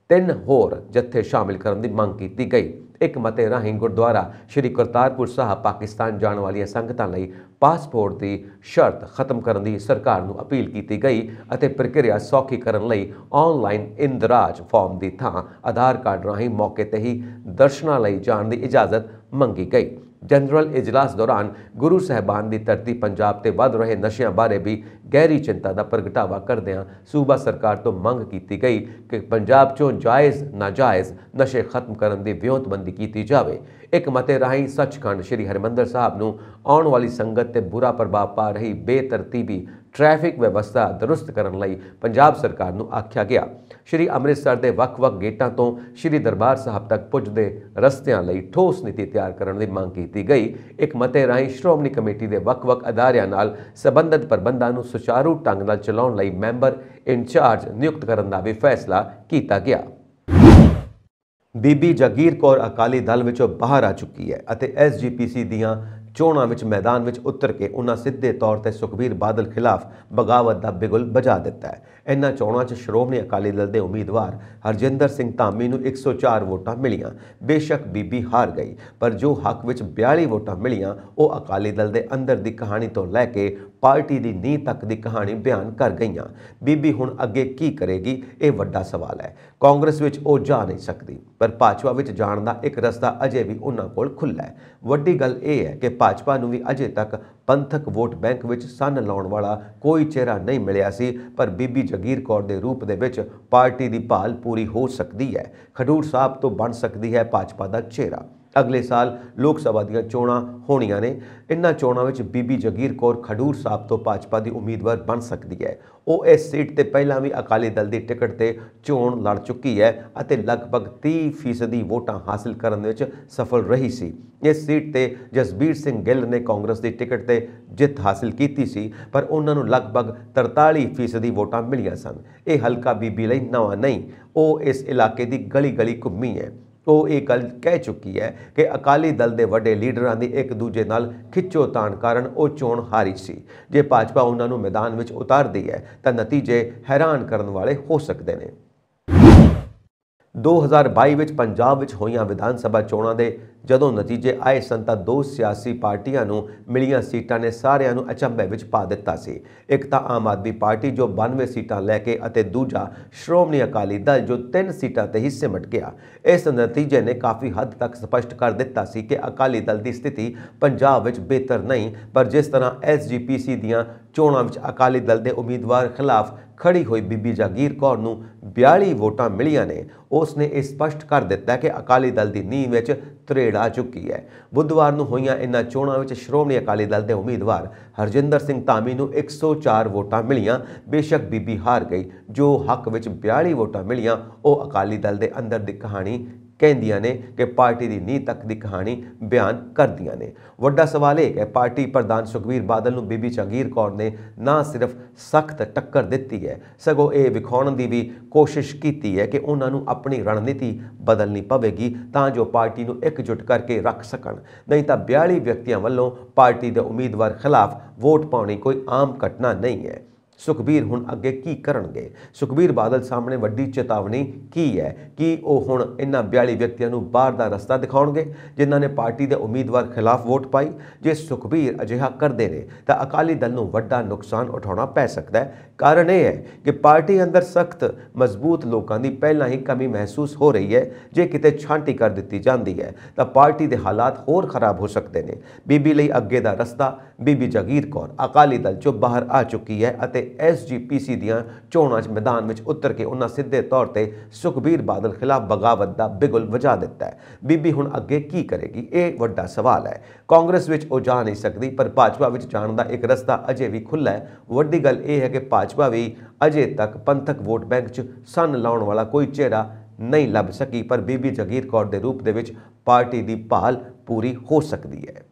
3 होर जत्थे शामिल करने की मंग की गई। एक मते राही गुरुद्वारा श्री करतारपुर साहब पाकिस्तान जाने वाली संगतां लई पासपोर्ट की शर्त खत्म करने की सरकार नूं अपील की गई अते प्रक्रिया सौखी करने लई ऑनलाइन इंदराज फॉर्म की थां आधार कार्ड राही मौके ते ही दर्शनां लई जाण की इजाजत मंगी गई। जनरल इजलास दौरान गुरु साहबान की धरती पंजाब ते वध रहे नशियां बारे भी गहरी चिंता का प्रगटावा करदिਆਂ सूबा सरकार तो मंग की गई कि पंजाब चों जायज़ नाजायज़ नशे खत्म करने की विਉਂਤਬੰਦੀ की जाए। एक मते राही सचखंड श्री हरिमंदर साहब नूं आउण वाली संगत ते बुरा प्रभाव पा रही बेतरतीबी ट्रैफिक व्यवस्था दुरुस्त करने लई पंजाब सरकार नूं आख्या गया। श्री अमृतसर के वक्-वक् गेटां तो श्री दरबार साहब तक पुजदे रस्तियां लई ठोस नीति तैयार करने की मंग की गई। एक मते राही श्रोमणी कमेटी के वक्-वक् अदारियां नाल संबंधित प्रबंधां नूं सुचारू ढंग नाल चलाउण लई मैंबर इंचार्ज नियुक्त करने का भी फैसला किया गया। बीबी जागीर कौर अकाली दल विचों बाहर आ चुकी है अते SGPC दीआं चोणां विच मैदान विच उतर के उन्हां सीधे तौर पर सुखबीर बादल खिलाफ बगावत का बिगुल बजा दिता है। इन्हां चोणां च श्रोमणी अकाली दल के उम्मीदवार हरजिंदर सिंह धामी नूं 104 वोटां मिलियां। बेशक बीबी हार गई पर जो हक विच 42 वोटां मिलियां वह अकाली दल के अंदर की कहानी तो लैके पार्टी की नींह तक की कहानी बयान कर गईयां। बीबी हुण अगे की करेगी यह वड्डा सवाल है। कांग्रेस विच वो जा नहीं सकती पर भाजपा विच जाण दा एक रस्ता अजे भी उन्हां कोल खुला है। वड्डी गल यह है कि भाजपा नूं भी अजे तक पंथक वोट बैंक विच सन लाउण वाला कोई चेहरा नहीं मिलिया सी पर बीबी जागीर कौर के रूप दे विच पार्टी की भाल पूरी हो सकती है। खडूर साहब तो बन सकती है भाजपा का चेहरा। अगले साल लोक सभा दी चोणां होणियां ने। इन्हां चोणां विच बीबी जागीर कौर खडूर साहब तो भाजपा की उम्मीदवार बन सकती है। वो इस सीट ते पहलां भी अकाली दल की टिकट ते चोण लड़ चुकी है अते लगभग 30% वोटां हासिल करने विच सफल रही सी। इस सीट ते जसबीर सिंह गिल ने कांग्रेस की टिकट ते जित हासिल की सी पर उन्होंने लगभग 43% वोटां मिलियां सन। यह हल्का बीबी लई नवां नहीं, वो इस इलाके की गली गली घुम्मी है। वो ये गल कह चुकी है कि अकाली दल के वड्डे लीडरां दी एक दूजे नाल खिच्चोताण कारण वो चोण हारी सी। जे भाजपा उन्होंने मैदान में उतारती है तो नतीजे हैरान करने वाले हो सकते हैं। 2022 विच पंजाब विच होईयां विधान सभा चोणां दे जदों नतीजे आए सन तां 2 सियासी पार्टियां नूं मिलियां सीटां ने सारियां नूं अचंभे विच पा दिता सी। एक तां आम आदमी पार्टी जो 92 सीटां लैके अते दूजा श्रोमणी अकाली दल जो 3 सीटां ते ही सिमट गया। इस नतीजे ने काफ़ी हद तक स्पष्ट कर दिता सी कि अकाली दल की स्थिति पंजाब विच बेहतर नहीं पर जिस तरह SGPC दीआं चोणां विच अकाली दल के उम्मीदवार खिलाफ खड़ी हुई बीबी जागीर कौर नूं 42 वोटां मिलियां ने उसने यह स्पष्ट कर दिता कि अकाली दल की नींह विच त्रेड़ आ चुकी है। बुधवार नूं होईयां इन्हां चोणां विच श्रोमणी अकाली दल के उम्मीदवार हरजिंदर सिंह धामी नूं 104 वोटां मिलियां। बेशक बीबी हार गई। जो हक विच 42 वोटां मिलियां वो अकाली दल के अंदर की कहानी कहंदियां ने कि पार्टी की नींह तक की कहानी बयान करदियां ने। वड्डा सवाल है कि पार्टी प्रधान सुखबीर बादल नूं बीबी जागीर कौर ने ना सिर्फ सख्त टक्कर दी है सगों ये विखाउण की भी कोशिश की है कि उन्होंने अपनी रणनीति बदलनी पवेगी तां जो पार्टी नूं एकजुट करके रख सकन। नहीं तो 42 व्यक्तियों वालों पार्टी के उम्मीदवार खिलाफ वोट पाउणी कोई आम घटना नहीं है। ਸੁਖਬੀਰ ਹੁਣ ਅੱਗੇ ਕੀ ਕਰਨਗੇ? ਸੁਖਬੀਰ ਬਾਦਲ ਸਾਹਮਣੇ ਵੱਡੀ ਚੇਤਾਵਨੀ ਕੀ ਹੈ ਕਿ ਉਹ ਹੁਣ ਇਹਨਾਂ 42 ਵਿਅਕਤੀਆਂ ਨੂੰ ਬਾਹਰ ਦਾ ਰਸਤਾ ਦਿਖਾਉਣਗੇ ਜਿਨ੍ਹਾਂ ਨੇ ਪਾਰਟੀ ਦੇ ਉਮੀਦਵਾਰ ਖਿਲਾਫ ਵੋਟ ਪਾਈ। ਜੇ ਸੁਖਬੀਰ ਅਜਿਹਾ ਕਰਦੇ ਨੇ ਤਾਂ ਅਕਾਲੀ ਦਲ ਨੂੰ ਵੱਡਾ ਨੁਕਸਾਨ ਉਠਾਉਣਾ ਪੈ ਸਕਦਾ ਹੈ। ਕਾਰਨ ਇਹ ਹੈ ਕਿ ਪਾਰਟੀ ਅੰਦਰ ਸਖਤ ਮਜ਼ਬੂਤ ਲੋਕਾਂ ਦੀ ਪਹਿਲਾਂ ਹੀ ਕਮੀ ਮਹਿਸੂਸ ਹੋ ਰਹੀ ਹੈ। ਜੇ ਕਿਤੇ ਛਾਂਟੀ ਕਰ ਦਿੱਤੀ ਜਾਂਦੀ ਹੈ ਤਾਂ ਪਾਰਟੀ ਦੇ ਹਾਲਾਤ ਹੋਰ ਖਰਾਬ ਹੋ ਸਕਦੇ ਨੇ। ਬੀਬੀ ਲਈ ਅੱਗੇ ਦਾ ਰਸਤਾ ਬੀਬੀ ਜਾਗੀਰ ਕੌਰ ਅਕਾਲੀ ਦਲ ਚੋਂ ਬਾਹਰ ਆ ਚੁੱਕੀ ਹੈ ਅਤੇ SGPC ਦੀਆਂ ਚੋਣਾਂ 'ਚ ਮੈਦਾਨ ਵਿੱਚ ਉਤਰ ਕੇ ਉਹਨਾਂ ਸਿੱਧੇ ਤੌਰ ਤੇ ਸੁਖਬੀਰ ਬਾਦਲ ਖਿਲਾਫ ਬਗਾਵਤ ਦਾ ਬਿਗੁਲ ਵਜਾ ਦਿੱਤਾ ਹੈ। ਬੀਬੀ ਹੁਣ ਅੱਗੇ ਕੀ ਕਰੇਗੀ, ਇਹ ਵੱਡਾ ਸਵਾਲ ਹੈ। ਕਾਂਗਰਸ ਵਿੱਚ ਉਹ ਜਾ ਨਹੀਂ ਸਕਦੀ, ਪਰ ਭਾਜਪਾ ਵਿੱਚ ਜਾਣ ਦਾ ਇੱਕ ਰਸਤਾ ਅਜੇ ਵੀ ਖੁੱਲ੍ਹਾ ਹੈ। ਵੱਡੀ ਗੱਲ ਇਹ ਹੈ ਕਿ ਭਾਜਪਾ ਵੀ ਅਜੇ ਤੱਕ ਪੰਥਕ ਵੋਟ ਬੈਂਕ 'ਚ ਸੰਨ ਲਾਉਣ ਵਾਲਾ ਕੋਈ ਚਿਹਰਾ ਨਹੀਂ ਲੱਭ ਸਕੀ, ਪਰ ਬੀਬੀ ਜਾਗੀਰ ਕੌਰ ਦੇ ਰੂਪ ਦੇ ਵਿੱਚ ਪਾਰਟੀ ਦੀ ਭਾਲ ਪੂਰੀ ਹੋ ਸਕਦੀ ਹੈ।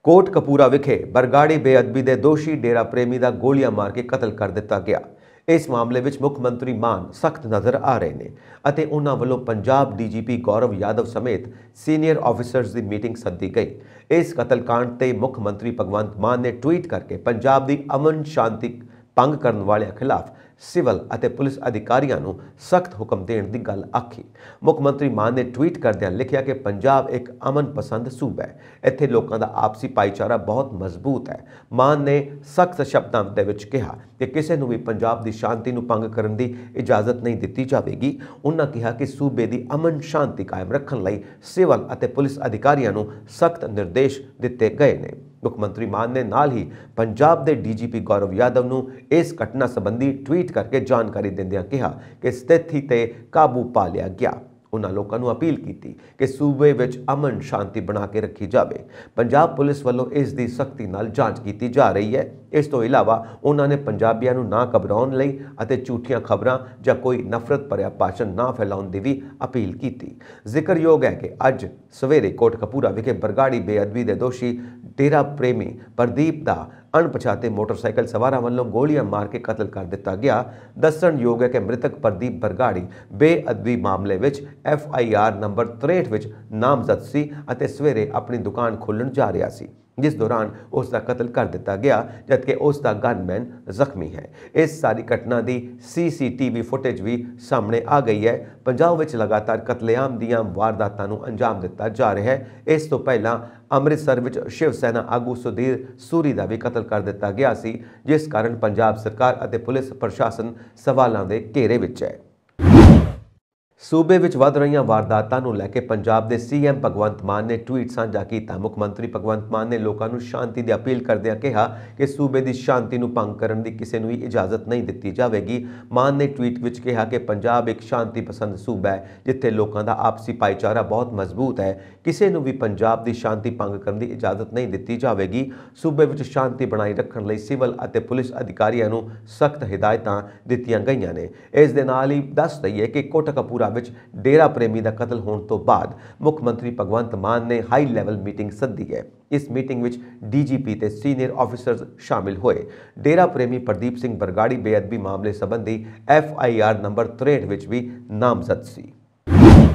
ਕੋਟਕਪੂਰਾ ਵਿਖੇ ਬਰਗਾੜੀ ਬੇਅਦਬੀ ਦੇ ਦੋਸ਼ੀ ਡੇਰਾ ਪ੍ਰੇਮੀ ਦਾ ਗੋਲੀਆਂ ਮਾਰ ਕੇ ਕਤਲ ਕਰ ਦਿੱਤਾ ਗਿਆ। ਇਸ ਮਾਮਲੇ ਵਿੱਚ ਮੁੱਖ ਮੰਤਰੀ ਮਾਨ ਸਖਤ ਨਜ਼ਰ ਆ ਰਹੇ ਨੇ ਅਤੇ ਉਹਨਾਂ ਵੱਲੋਂ ਪੰਜਾਬ DGP ਗੌਰਵ ਯਾਦਵ ਸਮੇਤ ਸੀਨੀਅਰ ਆਫੀਸਰਸ ਦੀ ਮੀਟਿੰਗ ਸੱਦੀ ਗਈ। ਇਸ ਕਤਲकांड ਤੇ ਮੁੱਖ ਮੰਤਰੀ ਭਗਵੰਤ ਮਾਨ ਨੇ ਟਵੀਟ ਕਰਕੇ ਪੰਜਾਬ ਦੀ ਅਮਨ ਸ਼ਾਂਤੀ ਭੰਗ ਕਰਨ ਵਾਲਿਆਂ ਖਿਲਾਫ ਸਿਵਲ ਅਤੇ ਪੁਲਿਸ ਅਧਿਕਾਰੀਆਂ ਨੂੰ ਸਖਤ ਹੁਕਮ ਦੇਣ ਦੀ ਗੱਲ ਆਖੀ। ਮੁੱਖ ਮੰਤਰੀ ਮਾਨ ਨੇ ਟਵੀਟ ਕਰਦਿਆਂ ਲਿਖਿਆ ਕਿ ਪੰਜਾਬ ਇੱਕ ਅਮਨ ਪਸੰਦ ਸੂਬਾ ਹੈ। ਇੱਥੇ ਲੋਕਾਂ ਦਾ ਆਪਸੀ ਭਾਈਚਾਰਾ ਬਹੁਤ ਮਜ਼ਬੂਤ ਹੈ। ਮਾਨ ਨੇ ਸਖਤ ਸ਼ਬਦਾਂ ਦੇ ਵਿੱਚ ਕਿਹਾ ਕਿ ਕਿਸੇ ਨੂੰ ਵੀ ਪੰਜਾਬ ਦੀ ਸ਼ਾਂਤੀ ਨੂੰ ਭੰਗ ਕਰਨ ਦੀ ਇਜਾਜ਼ਤ ਨਹੀਂ ਦਿੱਤੀ ਜਾਵੇਗੀ। ਉਹਨਾਂ ਕਿਹਾ ਕਿ ਸੂਬੇ ਦੀ ਅਮਨ ਸ਼ਾਂਤੀ ਕਾਇਮ ਰੱਖਣ ਲਈ ਸਿਵਲ ਅਤੇ ਪੁਲਿਸ ਅਧਿਕਾਰੀਆਂ ਨੂੰ ਸਖਤ ਨਿਰਦੇਸ਼ ਦਿੱਤੇ ਗਏ ਨੇ। ਮੁੱਖ ਮੰਤਰੀ ਮਾਨ ਨੇ ਨਾਲ ਹੀ ਪੰਜਾਬ ਦੇ DGP ਗੌਰਵ ਯਾਦਵ ਨੂੰ ਇਸ ਘਟਨਾ ਸੰਬੰਧੀ ਟਵੀਟ ਕਰਕੇ ਜਾਣਕਾਰੀ ਦਿੰਦਿਆਂ ਕਿਹਾ ਕਿ ਸਥਿਤੀ ਤੇ ਕਾਬੂ ਪਾ ਲਿਆ ਗਿਆ। ਉਹਨਾਂ ਲੋਕਾਂ ਨੂੰ ਅਪੀਲ ਕੀਤੀ ਕਿ ਸੂਬੇ ਵਿੱਚ ਅਮਨ ਸ਼ਾਂਤੀ ਬਣਾ ਕੇ ਰੱਖੀ ਜਾਵੇ। ਪੰਜਾਬ ਪੁਲਿਸ ਵੱਲੋਂ ਇਸ ਦੀ ਸਖਤੀ ਨਾਲ ਜਾਂਚ ਕੀਤੀ ਜਾ ਰਹੀ ਹੈ। ਇਸ ਤੋਂ ਇਲਾਵਾ ਉਹਨਾਂ ਨੇ ਪੰਜਾਬੀਆਂ ਨੂੰ ਨਾ ਘਬਰਾਉਣ ਲਈ ਅਤੇ ਝੂਠੀਆਂ ਖਬਰਾਂ ਜਾਂ ਕੋਈ ਨਫ਼ਰਤ ਭਰਿਆ ਭਾਸ਼ਣ ਨਾ ਫੈਲਾਉਣ ਦੀ ਵੀ ਅਪੀਲ ਕੀਤੀ। ਜ਼ਿਕਰਯੋਗ ਹੈ ਕਿ ਅੱਜ ਸਵੇਰੇ ਕੋਟਕਪੂਰਾ ਵਿਖੇ ਬਰਗਾੜੀ ਬੇਅਦਬੀ ਦੇ ਦੋਸ਼ੀ ਡੇਰਾ ਪ੍ਰੇਮੀ ਪ੍ਰਦੀਪ ਦਾ ਅਣਪਛਾਤੇ ਮੋਟਰਸਾਈਕਲ ਸਵਾਰਾਂ ਵੱਲੋਂ ਗੋਲੀਆਂ ਮਾਰ ਕੇ ਕਤਲ ਕਰ ਦਿੱਤਾ ਗਿਆ। ਦੱਸਣਯੋਗ ਹੈ ਕਿ ਮ੍ਰਿਤਕ ਪ੍ਰਦੀਪ ਬਰਗਾੜੀ ਬੇਅਦਬੀ ਮਾਮਲੇ ਵਿੱਚ FIR ਨੰਬਰ 63 ਵਿੱਚ ਨਾਮਜ਼ਦ ਸੀ ਅਤੇ ਸਵੇਰੇ ਆਪਣੀ ਦੁਕਾਨ ਖੋਲ੍ਹਣ ਜਾ ਰਿਹਾ ਸੀ, ਜਿਸ ਦੌਰਾਨ ਉਸ ਦਾ ਕਤਲ ਕਰ ਦਿੱਤਾ ਗਿਆ ਜਦਕਿ ਉਸ ਦਾ ਗਨਮੈਨ ਜ਼ਖਮੀ ਹੈ। ਇਸ ਸਾਰੀ ਘਟਨਾ ਦੀ CCTV ਫੁਟੇਜ ਵੀ ਸਾਹਮਣੇ ਆ ਗਈ ਹੈ। ਪੰਜਾਬ ਵਿੱਚ ਲਗਾਤਾਰ ਕਤਲੇਆਮ ਦੀਆਂ ਵਾਰਦਾਤਾਂ ਨੂੰ ਅੰਜਾਮ ਦਿੱਤਾ ਜਾ ਰਿਹਾ ਹੈ। ਇਸ ਤੋਂ ਪਹਿਲਾਂ ਅੰਮ੍ਰਿਤਸਰ ਵਿੱਚ ਸ਼ਿਵ ਸੈਨਾ ਆਗੂ ਸੁਧੀਰ ਸੂਰੀ ਦਾ ਵੀ ਕਤਲ ਕਰ ਦਿੱਤਾ ਗਿਆ ਸੀ, ਜਿਸ ਕਾਰਨ ਪੰਜਾਬ ਸਰਕਾਰ ਅਤੇ ਪੁਲਿਸ ਪ੍ਰਸ਼ਾਸਨ ਸਵਾਲਾਂ ਦੇ ਘੇਰੇ ਵਿੱਚ ਹੈ। ਸੂਬੇ ਵਿੱਚ ਵੱਧ ਰਹੀਆਂ ਵਾਰਦਾਤਾਂ ਨੂੰ ਲੈ ਕੇ ਪੰਜਾਬ ਦੇ CM ਭਗਵੰਤ ਮਾਨ ਨੇ ਟਵੀਟ ਸਾਂਝਾ ਕੀਤਾ। ਮੁੱਖ ਮੰਤਰੀ ਭਗਵੰਤ ਮਾਨ ਨੇ ਲੋਕਾਂ ਨੂੰ ਸ਼ਾਂਤੀ ਦੀ ਅਪੀਲ ਕਰਦਿਆਂ ਕਿਹਾ ਕਿ ਸੂਬੇ ਦੀ ਸ਼ਾਂਤੀ ਨੂੰ ਭੰਗ ਕਰਨ ਦੀ ਕਿਸੇ ਨੂੰ ਵੀ ਇਜਾਜ਼ਤ ਨਹੀਂ ਦਿੱਤੀ ਜਾਵੇਗੀ। ਮਾਨ ਨੇ ਟਵੀਟ ਵਿੱਚ ਕਿਹਾ ਕਿ ਪੰਜਾਬ ਇੱਕ ਸ਼ਾਂਤੀ ਪਸੰਦ ਸੂਬਾ ਹੈ ਜਿੱਥੇ ਲੋਕਾਂ ਦਾ ਆਪਸੀ ਭਾਈਚਾਰਾ ਬਹੁਤ ਮਜ਼ਬੂਤ ਹੈ। ਕਿਸੇ ਨੂੰ ਵੀ ਪੰਜਾਬ ਦੀ ਸ਼ਾਂਤੀ ਭੰਗ ਕਰਨ ਦੀ ਇਜਾਜ਼ਤ ਨਹੀਂ ਦਿੱਤੀ ਜਾਵੇਗੀ। ਸੂਬੇ ਵਿੱਚ ਸ਼ਾਂਤੀ ਬਣਾਈ ਰੱਖਣ ਲਈ ਸਿਵਲ ਅਤੇ ਪੁਲਿਸ ਅਧਿਕਾਰੀਆਂ ਨੂੰ ਸਖਤ ਹਿਦਾਇਤਾਂ ਦਿੱਤੀਆਂ ਗਈਆਂ ਨੇ। ਇਸ ਦੇ ਨਾਲ ਹੀ ਦੱਸ ਦਈਏ ਕਿ ਕੋਟਕਪੂਰਾ ਵਿੱਚ ਡੇਰਾ ਪ੍ਰੇਮੀ ਦਾ ਕਤਲ ਹੋਣ ਤੋਂ ਬਾਅਦ ਮੁੱਖ ਮੰਤਰੀ ਭਗਵੰਤ ਮਾਨ ਨੇ ਹਾਈ ਲੈਵਲ ਮੀਟਿੰਗ ਸੱਦੀ ਹੈ। ਇਸ ਮੀਟਿੰਗ ਵਿੱਚ DGP ਤੇ ਸੀਨੀਅਰ ਆਫੀਸਰਸ ਸ਼ਾਮਿਲ ਹੋਏ। ਡੇਰਾ ਪ੍ਰੇਮੀ ਪ੍ਰਦੀਪ ਸਿੰਘ ਬਰਗਾੜੀ ਬੇਅਦਬੀ ਮਾਮਲੇ ਸੰਬੰਧੀ FIR ਨੰਬਰ 63 ਵਿੱਚ ਵੀ ਨਾਮਜ਼ਦ ਸੀ।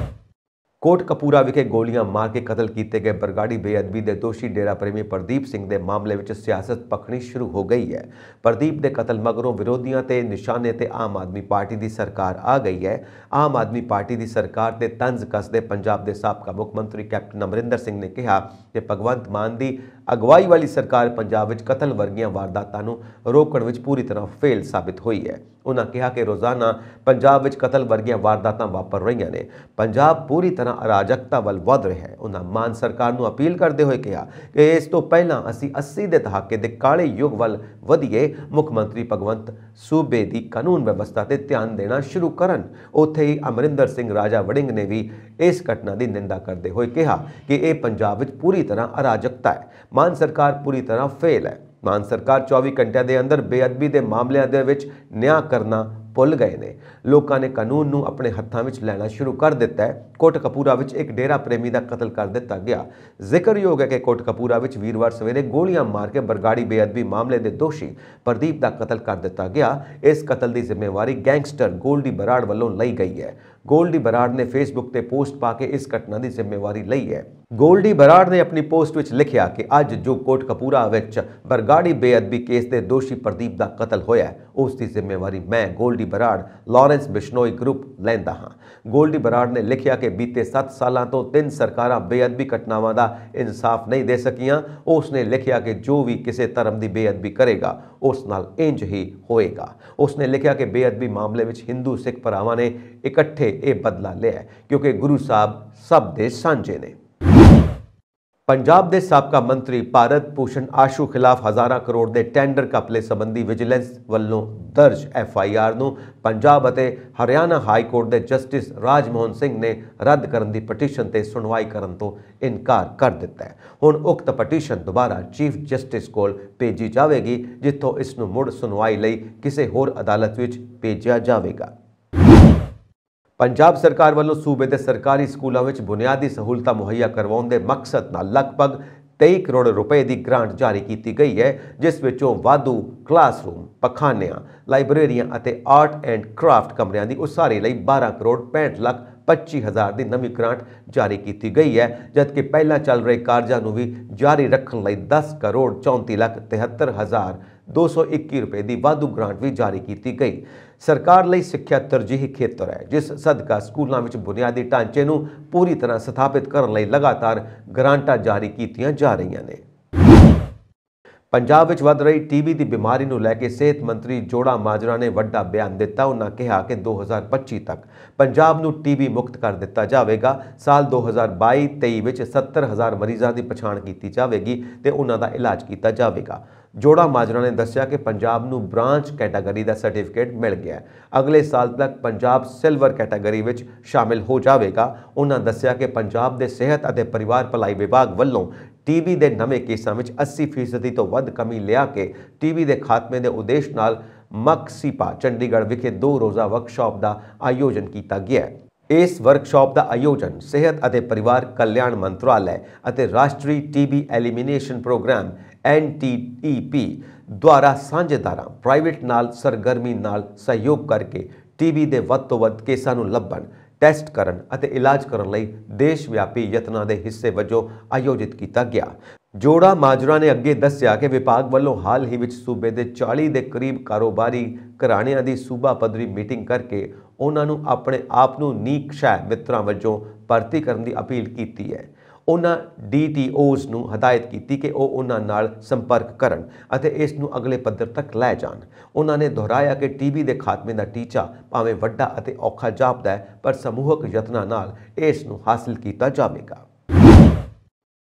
ਕੋਟਕਪੂਰਾ ਵਿਖੇ ਗੋਲੀਆਂ ਮਾਰ ਕੇ ਕਤਲ ਕੀਤੇ ਗਏ ਬਰਗਾੜੀ ਬੇਅਦਬੀ ਦੇ ਦੋਸ਼ੀ ਡੇਰਾ ਪ੍ਰੇਮੀ ਪ੍ਰਦੀਪ ਸਿੰਘ ਦੇ ਮਾਮਲੇ ਵਿੱਚ ਸਿਆਸਤ ਭਖਣੀ ਸ਼ੁਰੂ ਹੋ ਗਈ ਹੈ। ਪ੍ਰਦੀਪ ਦੇ ਕਤਲ ਮਗਰੋਂ ਵਿਰੋਧੀਆਂ ਤੇ ਨਿਸ਼ਾਨੇ ਤੇ ਆਮ ਆਦਮੀ ਪਾਰਟੀ ਦੀ ਸਰਕਾਰ ਆ ਗਈ ਹੈ। ਆਮ ਆਦਮੀ ਪਾਰਟੀ ਦੀ ਸਰਕਾਰ ਤੇ ਤੰਜ਼ ਕੱਸਦੇ ਪੰਜਾਬ ਦੇ ਸਾਬਕਾ ਮੁੱਖ ਮੰਤਰੀ ਕੈਪਟਨ ਅਮਰਿੰਦਰ ਸਿੰਘ ਨੇ ਕਿਹਾ ਕਿ ਭਗਵੰਤ ਮਾਨ ਦੀ ਅਗਵਾਈ ਵਾਲੀ ਸਰਕਾਰ ਪੰਜਾਬ ਵਿੱਚ ਕਤਲ ਵਰਗੀਆਂ ਵਾਰਦਾਤਾਂ ਨੂੰ ਰੋਕਣ ਵਿੱਚ ਪੂਰੀ ਤਰ੍ਹਾਂ ਫੇਲ ਸਾਬਿਤ ਹੋਈ ਹੈ। ਉਹਨਾਂ ਕਿਹਾ ਕਿ ਰੋਜ਼ਾਨਾ ਪੰਜਾਬ ਵਿੱਚ ਕਤਲ ਵਰਗੀਆਂ ਵਾਰਦਾਤਾਂ ਵਾਪਰ ਰਹੀਆਂ ਨੇ। ਪੰਜਾਬ ਪੂਰੀ ਤਰ੍ਹਾਂ ਅਰਾਜਕਤਾ ਵੱਲ ਵਧ ਰਿਹਾ ਹੈ। ਉਹਨਾਂ ਮਾਨ ਸਰਕਾਰ ਨੂੰ ਅਪੀਲ ਕਰਦੇ ਹੋਏ ਕਿਹਾ ਕਿ ਇਸ ਤੋਂ ਪਹਿਲਾਂ ਅਸੀਂ 80 ਦੇ ਦਹਾਕੇ ਦੇ ਕਾਲੇ ਯੁੱਗ ਵੱਲ ਵਧੀਏ। ਮੁੱਖ ਮੰਤਰੀ ਭਗਵੰਤ ਸੂਬੇ ਦੀ ਕਾਨੂੰਨ ਵਿਵਸਥਾ ਤੇ ਧਿਆਨ ਦੇਣਾ ਸ਼ੁਰੂ ਕਰਨ। ਉੱਥੇ ਹੀ ਅਮਰਿੰਦਰ ਸਿੰਘ ਰਾਜਾ ਵੜਿੰਗ ਨੇ ਵੀ ਇਸ ਘਟਨਾ ਦੀ ਨਿੰਦਾ ਕਰਦੇ ਹੋਏ ਕਿਹਾ ਕਿ ਇਹ ਪੰਜਾਬ ਵਿੱਚ ਪੂਰੀ ਤਰ੍ਹਾਂ ਅਰਾਜਕਤਾ ਹੈ। ਮਾਨ ਸਰਕਾਰ ਪੂਰੀ ਤਰ੍ਹਾਂ ਫੇਲ ਹੈ। ਮਾਨ ਸਰਕਾਰ 24 ਘੰਟਿਆਂ ਦੇ ਅੰਦਰ ਬੇਅਦਬੀ ਦੇ ਮਾਮਲਿਆਂ ਦੇ ਵਿੱਚ ਨਿਆਂ ਕਰਨਾ ਭੁੱਲ ਗਏ ਨੇ। ਲੋਕਾਂ ਨੇ ਕਾਨੂੰਨ ਨੂੰ ਆਪਣੇ ਹੱਥਾਂ ਵਿੱਚ ਲੈਣਾ ਸ਼ੁਰੂ ਕਰ ਦਿੱਤਾ ਹੈ। ਕੋਟਕਪੂਰਾ ਵਿੱਚ ਇੱਕ ਡੇਰਾ ਪ੍ਰੇਮੀ ਦਾ ਕਤਲ ਕਰ ਦਿੱਤਾ ਗਿਆ। ਜ਼ਿਕਰਯੋਗ ਹੈ ਕਿ ਕੋਟਕਪੂਰਾ ਵਿੱਚ ਵੀਰਵਾਰ ਸਵੇਰੇ ਗੋਲੀਆਂ ਮਾਰ ਕੇ ਬਰਗਾੜੀ ਬੇਅਦਬੀ ਮਾਮਲੇ ਦੇ ਦੋਸ਼ੀ ਪ੍ਰਦੀਪ ਦਾ ਕਤਲ ਕਰ ਦਿੱਤਾ ਗਿਆ। ਇਸ ਕਤਲ ਦੀ ਜ਼ਿੰਮੇਵਾਰੀ ਗੈਂਗਸਟਰ ਗੋਲਡੀ ਬਰਾੜ ਵੱਲੋਂ ਲਈ ਗਈ ਹੈ। ਗੋਲਡੀ ਬਰਾੜ ਨੇ ਫੇਸਬੁੱਕ ਤੇ ਪੋਸਟ ਪਾ ਕੇ ਇਸ ਘਟਨਾ ਦੀ ਜ਼ਿੰਮੇਵਾਰੀ ਲਈ ਹੈ। ਗੋਲਡੀ ਬਰਾੜ ਨੇ ਆਪਣੀ ਪੋਸਟ ਵਿੱਚ ਲਿਖਿਆ ਕਿ ਅੱਜ ਜੋ ਕੋਟਕਪੂਰਾ ਵਿੱਚ ਬਰਗਾੜੀ ਬੇਅਦਬੀ ਕੇਸ ਦੇ ਦੋਸ਼ੀ ਪ੍ਰਦੀਪ ਦਾ ਕਤਲ ਹੋਇਆ, ਉਸ ਦੀ ਜ਼ਿੰਮੇਵਾਰੀ ਮੈਂ ਗੋਲਡੀ ਬਰਾੜ ਲਾਰੈਂਸ ਬਿਸ਼ਨੋਈ ਗਰੁੱਪ ਲੈਂਦਾ ਹਾਂ। ਗੋਲਡੀ ਬਰਾੜ ਨੇ ਲਿਖਿਆ ਕਿ ਬੀਤੇ 7 ਸਾਲਾਂ ਤੋਂ 3 ਸਰਕਾਰਾਂ ਬੇਅਦਬੀ ਘਟਨਾਵਾਂ ਦਾ ਇਨਸਾਫ ਨਹੀਂ ਦੇ ਸਕੀਆਂ। ਉਸ ਨੇ ਲਿਖਿਆ ਕਿ ਜੋ ਵੀ ਕਿਸੇ ਧਰਮ ਦੀ ਬੇਅਦਬੀ ਕਰੇਗਾ ਉਸ ਨਾਲ ਇੰਜ ਹੀ ਹੋਏਗਾ। ਉਸ ਨੇ ਲਿਖਿਆ ਕਿ ਬੇਅਦਬੀ ਮਾਮਲੇ ਵਿੱਚ ਹਿੰਦੂ ਸਿੱਖ ਭਰਾਵਾਂ ਨੇ ਇਕੱਠੇ ਇਹ ਬਦਲਾ ਲਿਆ ਕਿਉਂਕਿ ਗੁਰੂ ਸਾਹਿਬ ਸਭ ਦੇ ਸਾਂਝੇ ਨੇ। ਪੰਜਾਬ ਦੇ ਸਾਬਕਾ ਮੰਤਰੀ ਭਾਰਤ ਭੂਸ਼ਣ ਆਸ਼ੂ ਖਿਲਾਫ ਹਜ਼ਾਰਾਂ ਕਰੋੜ ਦੇ ਟੈਂਡਰ ਘਪਲੇ ਸੰਬੰਧੀ ਵਿਜੀਲੈਂਸ ਵੱਲੋਂ ਦਰਜ FIR ਨੂੰ ਪੰਜਾਬ ਅਤੇ ਹਰਿਆਣਾ ਹਾਈ ਕੋਰਟ ਦੇ ਜਸਟਿਸ ਰਾਜਮੋਹਨ ਸਿੰਘ ਨੇ ਰੱਦ ਕਰਨ ਦੀ ਪਟੀਸ਼ਨ ਤੇ ਸੁਣਵਾਈ ਕਰਨ ਤੋਂ ਇਨਕਾਰ ਕਰ ਦਿੱਤਾ ਹੈ। ਹੁਣ ਉਕਤ ਪਟੀਸ਼ਨ ਦੁਬਾਰਾ ਚੀਫ ਜਸਟਿਸ ਕੋਲ ਭੇਜੀ ਜਾਵੇਗੀ, ਜਿੱਥੋਂ ਇਸ ਨੂੰ ਮੁੜ ਸੁਣਵਾਈ ਲਈ ਕਿਸੇ ਹੋਰ ਅਦਾਲਤ ਵਿੱਚ ਭੇਜਿਆ ਜਾਵੇਗਾ। ਪੰਜਾਬ ਸਰਕਾਰ ਵੱਲੋਂ ਸੂਬੇ ਦੇ ਸਰਕਾਰੀ ਸਕੂਲਾਂ ਵਿੱਚ ਬੁਨਿਆਦੀ ਸਹੂਲਤਾਂ ਮੁਹੱਈਆ ਕਰਵਾਉਣ ਦੇ ਮਕਸਦ ਨਾਲ ਲਗਭਗ 23 ਕਰੋੜ ਰੁਪਏ ਦੀ ਗ੍ਰਾਂਟ ਜਾਰੀ ਕੀਤੀ ਗਈ ਹੈ, ਜਿਸ ਵਿੱਚੋਂ ਵਾਧੂ ਕਲਾਸਰੂਮ, ਪਖਾਨਿਆਂ, ਲਾਇਬ੍ਰੇਰੀਆਂ ਅਤੇ ਆਰਟ ਐਂਡ ਕ੍ਰਾਫਟ ਕਮਰਿਆਂ ਦੀ ਉਸਾਰੀ ਲਈ 12 ਕਰੋੜ 65 ਲੱਖ 25,000 ਦੀ ਨਵੀਂ ਗ੍ਰਾਂਟ ਜਾਰੀ ਕੀਤੀ ਗਈ ਹੈ, ਜਦਕਿ ਪਹਿਲਾਂ ਚੱਲ ਰਹੇ ਕਾਰਜਾਂ ਨੂੰ ਵੀ ਜਾਰੀ ਰੱਖਣ ਲਈ 10 ਕਰੋੜ 34 ਲੱਖ 73,221 ਰੁਪਏ ਦੀ ਵਾਧੂ ਗ੍ਰਾਂਟ ਵੀ ਜਾਰੀ ਕੀਤੀ ਗਈ। ਸਰਕਾਰ ਲਈ ਸਿੱਖਿਆ ਤਰਜੀਹੀ ਖੇਤਰ ਹੈ, ਜਿਸ ਸਦਕਾ ਸਕੂਲਾਂ ਵਿੱਚ ਬੁਨਿਆਦੀ ਢਾਂਚੇ ਨੂੰ ਪੂਰੀ ਤਰ੍ਹਾਂ ਸਥਾਪਿਤ ਕਰਨ ਲਈ ਲਗਾਤਾਰ ਗ੍ਰਾਂਟਾਂ ਜਾਰੀ ਕੀਤੀਆਂ ਜਾ ਰਹੀਆਂ ਨੇ। ਪੰਜਾਬ ਵਿੱਚ ਵੱਧ ਰਹੀ TB ਦੀ ਬਿਮਾਰੀ ਨੂੰ ਲੈ ਕੇ ਸਿਹਤ ਮੰਤਰੀ ਜੋੜਾ ਮਾਜਰਾ ਨੇ ਵੱਡਾ ਬਿਆਨ ਦਿੱਤਾ। ਉਹਨਾਂ ਕਿਹਾ ਕਿ 2025 ਤੱਕ ਪੰਜਾਬ ਨੂੰ TB ਮੁਕਤ ਕਰ ਦਿੱਤਾ ਜਾਵੇਗਾ। ਸਾਲ 2022-23 ਵਿੱਚ 70,000 ਮਰੀਜ਼ਾਂ ਦੀ ਪਛਾਣ ਕੀਤੀ ਜਾਵੇਗੀ ਤੇ ਉਹਨਾਂ ਦਾ ਇਲਾਜ ਕੀਤਾ ਜਾਵੇਗਾ। ਜੋੜਾ ਮਾਜਰਾ ਨੇ ਦੱਸਿਆ ਕਿ ਪੰਜਾਬ ਨੂੰ ਬ੍ਰਾਂਚ ਕੈਟਾਗਰੀ ਦਾ ਸਰਟੀਫਿਕੇਟ ਮਿਲ ਗਿਆ ਹੈ। ਅਗਲੇ ਸਾਲ ਤੱਕ ਪੰਜਾਬ ਸਿਲਵਰ ਕੈਟਾਗਰੀ ਵਿੱਚ ਸ਼ਾਮਿਲ ਹੋ ਜਾਵੇਗਾ। ਉਹਨਾਂ ਦੱਸਿਆ ਕਿ ਪੰਜਾਬ ਦੇ ਸਿਹਤ ਅਤੇ ਪਰਿਵਾਰ ਭਲਾਈ ਵਿਭਾਗ ਵੱਲੋਂ TB ਦੇ ਨਵੇਂ ਕੇਸਾਂ ਵਿੱਚ 80% ਤੋਂ ਵੱਧ ਕਮੀ ਲਿਆ ਕੇ TB ਦੇ ਖਾਤਮੇ ਦੇ ਉਦੇਸ਼ ਨਾਲ ਮਕਸੀਪਾ ਚੰਡੀਗੜ੍ਹ ਵਿਖੇ 2 ਰੋਜ਼ਾ ਵਰਕਸ਼ਾਪ ਦਾ ਆਯੋਜਨ ਕੀਤਾ ਗਿਆ ਹੈ। ਇਸ ਵਰਕਸ਼ਾਪ ਦਾ ਆਯੋਜਨ ਸਿਹਤ ਅਤੇ ਪਰਿਵਾਰ ਕਲਿਆਣ ਮੰਤਰਾਲੇ ਅਤੇ ਰਾਸ਼ਟਰੀ TB ਐਲੀਮੀਨੇਸ਼ਨ ਪ੍ਰੋਗਰਾਮ NTEP ਦੁਆਰਾ ਸਾਂਝੇਦਾਰਾਂ ਪ੍ਰਾਈਵੇਟ ਨਾਲ ਸਰਗਰਮੀ ਨਾਲ ਸਹਿਯੋਗ ਕਰਕੇ TB ਦੇ ਵੱਧ ਤੋਂ ਵੱਧ ਕੇਸਾਂ ਨੂੰ ਲੱਭਣ, ਟੈਸਟ ਕਰਨ ਅਤੇ ਇਲਾਜ ਕਰਨ ਲਈ ਦੇਸ਼ ਵਿਆਪੀ ਯਤਨਾਂ ਦੇ ਹਿੱਸੇ ਵਜੋਂ ਆਯੋਜਿਤ ਕੀਤਾ ਗਿਆ। ਜੋੜਾ ਮਾਜਰਾ ਨੇ ਅੱਗੇ ਦੱਸਿਆ ਕਿ ਵਿਭਾਗ ਵੱਲੋਂ ਹਾਲ ਹੀ ਵਿੱਚ ਸੂਬੇ ਦੇ 40 ਦੇ ਕਰੀਬ ਕਾਰੋਬਾਰੀ ਘਰਾਣਿਆਂ ਦੀ ਸੂਬਾ ਪੱਧਰੀ ਮੀਟਿੰਗ ਕਰਕੇ ਉਹਨਾਂ ਨੂੰ ਆਪਣੇ ਆਪ ਨੂੰ ਨੀਕਸ਼ੈ ਮਿੱਤਰਾਂ ਵਜੋਂ ਭਰਤੀ ਕਰਨ ਦੀ ਅਪੀਲ ਕੀਤੀ ਹੈ। ਉਹਨਾਂ DTOs ਨੂੰ ਹਦਾਇਤ ਕੀਤੀ ਕਿ ਉਹ ਉਹਨਾਂ ਨਾਲ ਸੰਪਰਕ ਕਰਨ ਅਤੇ ਇਸ ਨੂੰ ਅਗਲੇ ਪੱਧਰ ਤੱਕ ਲੈ ਜਾਣ। ਉਹਨਾਂ ਨੇ ਦੁਹਰਾਇਆ ਕਿ TB ਦੇ ਖਾਤਮੇ ਦਾ ਟੀਚਾ ਭਾਵੇਂ ਵੱਡਾ ਅਤੇ ਔਖਾ ਜਾਪਦਾ ਹੈ, ਪਰ ਸਮੂਹਕ ਯਤਨਾਂ ਨਾਲ ਇਸ ਨੂੰ ਹਾਸਲ ਕੀਤਾ ਜਾਵੇਗਾ।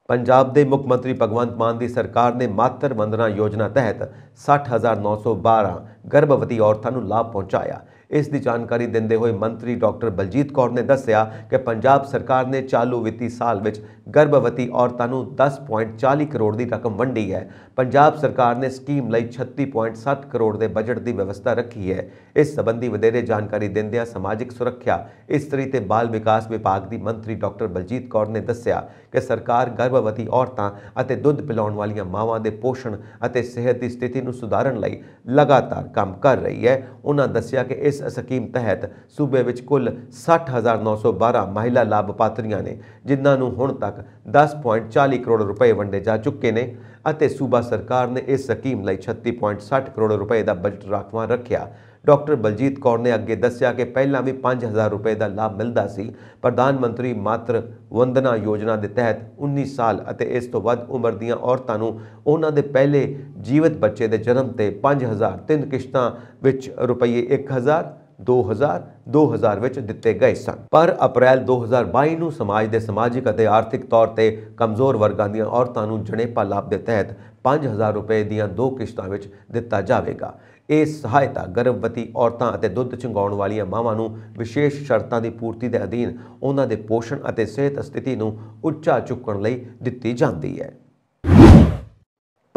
ਪੰਜਾਬ ਦੇ ਮੁੱਖ ਮੰਤਰੀ ਭਗਵੰਤ ਮਾਨ ਦੀ ਸਰਕਾਰ ਨੇ ਮਾਤਰ ਵੰਦਨਾ ਯੋਜਨਾ ਤਹਿਤ 60,912 ਗਰਭਵਤੀ ਔਰਤਾਂ ਨੂੰ ਲਾਭ ਪਹੁੰਚਾਇਆ। ਇਸ ਦੀ ਜਾਣਕਾਰੀ ਦਿੰਦੇ ਹੋਏ ਮੰਤਰੀ ਡਾਕਟਰ ਬਲਜੀਤ ਕੌਰ ਨੇ ਦੱਸਿਆ ਕਿ ਪੰਜਾਬ ਸਰਕਾਰ ਨੇ ਚਾਲੂ ਵਿੱਤੀ ਸਾਲ ਵਿੱਚ ਗਰਭਵਤੀ ਔਰਤਾਂ ਨੂੰ 10.40 ਕਰੋੜ ਦੀ ਰਕਮ ਵੰਡੀ ਹੈ। ਪੰਜਾਬ ਸਰਕਾਰ ਨੇ ਸਕੀਮ ਲਈ 36.60 ਕਰੋੜ ਦੇ ਬਜਟ ਦੀ ਵਿਵਸਥਾ ਰੱਖੀ ਹੈ। ਇਸ ਸੰਬੰਧੀ ਵਧੇਰੇ ਜਾਣਕਾਰੀ ਦਿੰਦਿਆਂ ਸਮਾਜਿਕ ਸੁਰੱਖਿਆ, ਇਸਤਰੀ ਤੇ ਬਾਲ ਵਿਕਾਸ ਵਿਭਾਗ ਦੀ ਮੰਤਰੀ ਡਾਕਟਰ ਬਲਜੀਤ ਕੌਰ ਨੇ ਦੱਸਿਆ ਕਿ ਸਰਕਾਰ ਗਰਭਵਤੀ ਔਰਤਾਂ ਅਤੇ ਦੁੱਧ ਪਿਲਾਉਣ ਵਾਲੀਆਂ ਮਾਵਾਂ ਦੇ ਪੋਸ਼ਣ ਅਤੇ ਸਿਹਤ ਦੀ ਸਥਿਤੀ ਨੂੰ ਸੁਧਾਰਨ ਲਈ ਲਗਾਤਾਰ ਕੰਮ ਕਰ ਰਹੀ ਹੈ। ਉਹਨਾਂ ਦੱਸਿਆ ਕਿ ਇਸ ਸਕੀਮ ਤਹਿਤ ਸੂਬੇ ਵਿੱਚ ਕੁੱਲ 60,912 ਮਹਿਲਾ ਲਾਭਪਾਤਰੀਆਂ ਨੇ, ਜਿਨ੍ਹਾਂ ਨੂੰ ਹੁਣ ਤੱਕ 10.40 ਕਰੋੜ ਰੁਪਏ ਵੰਡੇ ਜਾ ਚੁੱਕੇ ਨੇ ਅਤੇ ਸੂਬਾ ਸਰਕਾਰ ਨੇ ਇਸ ਸਕੀਮ ਲਈ 36.60 ਕਰੋੜ ਰੁਪਏ ਦਾ ਬਜਟ ਰਾਖਵਾਂ ਰੱਖਿਆ। ਡਾਕਟਰ ਬਲਜੀਤ ਕੌਰ ਨੇ ਅੱਗੇ ਦੱਸਿਆ ਕਿ ਪਹਿਲਾਂ ਵੀ 5,000 ਰੁਪਏ ਦਾ ਲਾਭ ਮਿਲਦਾ ਸੀ। ਪ੍ਰਧਾਨ ਮੰਤਰੀ ਮਾਤਰ ਵੰਦਨਾ ਯੋਜਨਾ ਦੇ ਤਹਿਤ 19 ਸਾਲ ਅਤੇ ਇਸ ਤੋਂ ਵੱਧ ਉਮਰ ਦੀਆਂ ਔਰਤਾਂ ਨੂੰ ਉਹਨਾਂ ਦੇ ਪਹਿਲੇ ਜੀਵਤ ਬੱਚੇ ਦੇ ਜਨਮ ਤੇ 5,000 3 ਕਿਸ਼ਤਾਂ ਵਿੱਚ ਰੁਪਏ 1,000 2,000 ਵਿੱਚ ਦਿੱਤੇ ਗਏ ਸਨ। ਪਰ ਅਪ੍ਰੈਲ 2022 ਨੂੰ ਸਮਾਜ ਦੇ ਸਮਾਜਿਕ ਅਤੇ ਆਰਥਿਕ ਤੌਰ ਤੇ ਕਮਜ਼ੋਰ ਵਰਗਾਂ ਦੀਆਂ ਔਰਤਾਂ ਨੂੰ ਜਣੇਪਾ ਲਾਭ ਦੇ ਤਹਿਤ 5,000 ਰੁਪਏ ਦੀਆਂ 2 ਕਿਸ਼ਤਾਂ ਵਿੱਚ ਦਿੱਤਾ ਜਾਵੇਗਾ। ਇਹ ਸਹਾਇਤਾ ਗਰਭਵਤੀ ਔਰਤਾਂ ਅਤੇ ਦੁੱਧ ਚੁੰਘਾਉਣ ਵਾਲੀਆਂ ਮਾਵਾਂ ਨੂੰ ਵਿਸ਼ੇਸ਼ ਸ਼ਰਤਾਂ ਦੀ ਪੂਰਤੀ ਦੇ ਅਧੀਨ ਉਹਨਾਂ ਦੇ ਪੋਸ਼ਣ ਅਤੇ ਸਿਹਤ ਸਥਿਤੀ ਨੂੰ ਉੱਚਾ ਚੁੱਕਣ ਲਈ ਦਿੱਤੀ ਜਾਂਦੀ ਹੈ।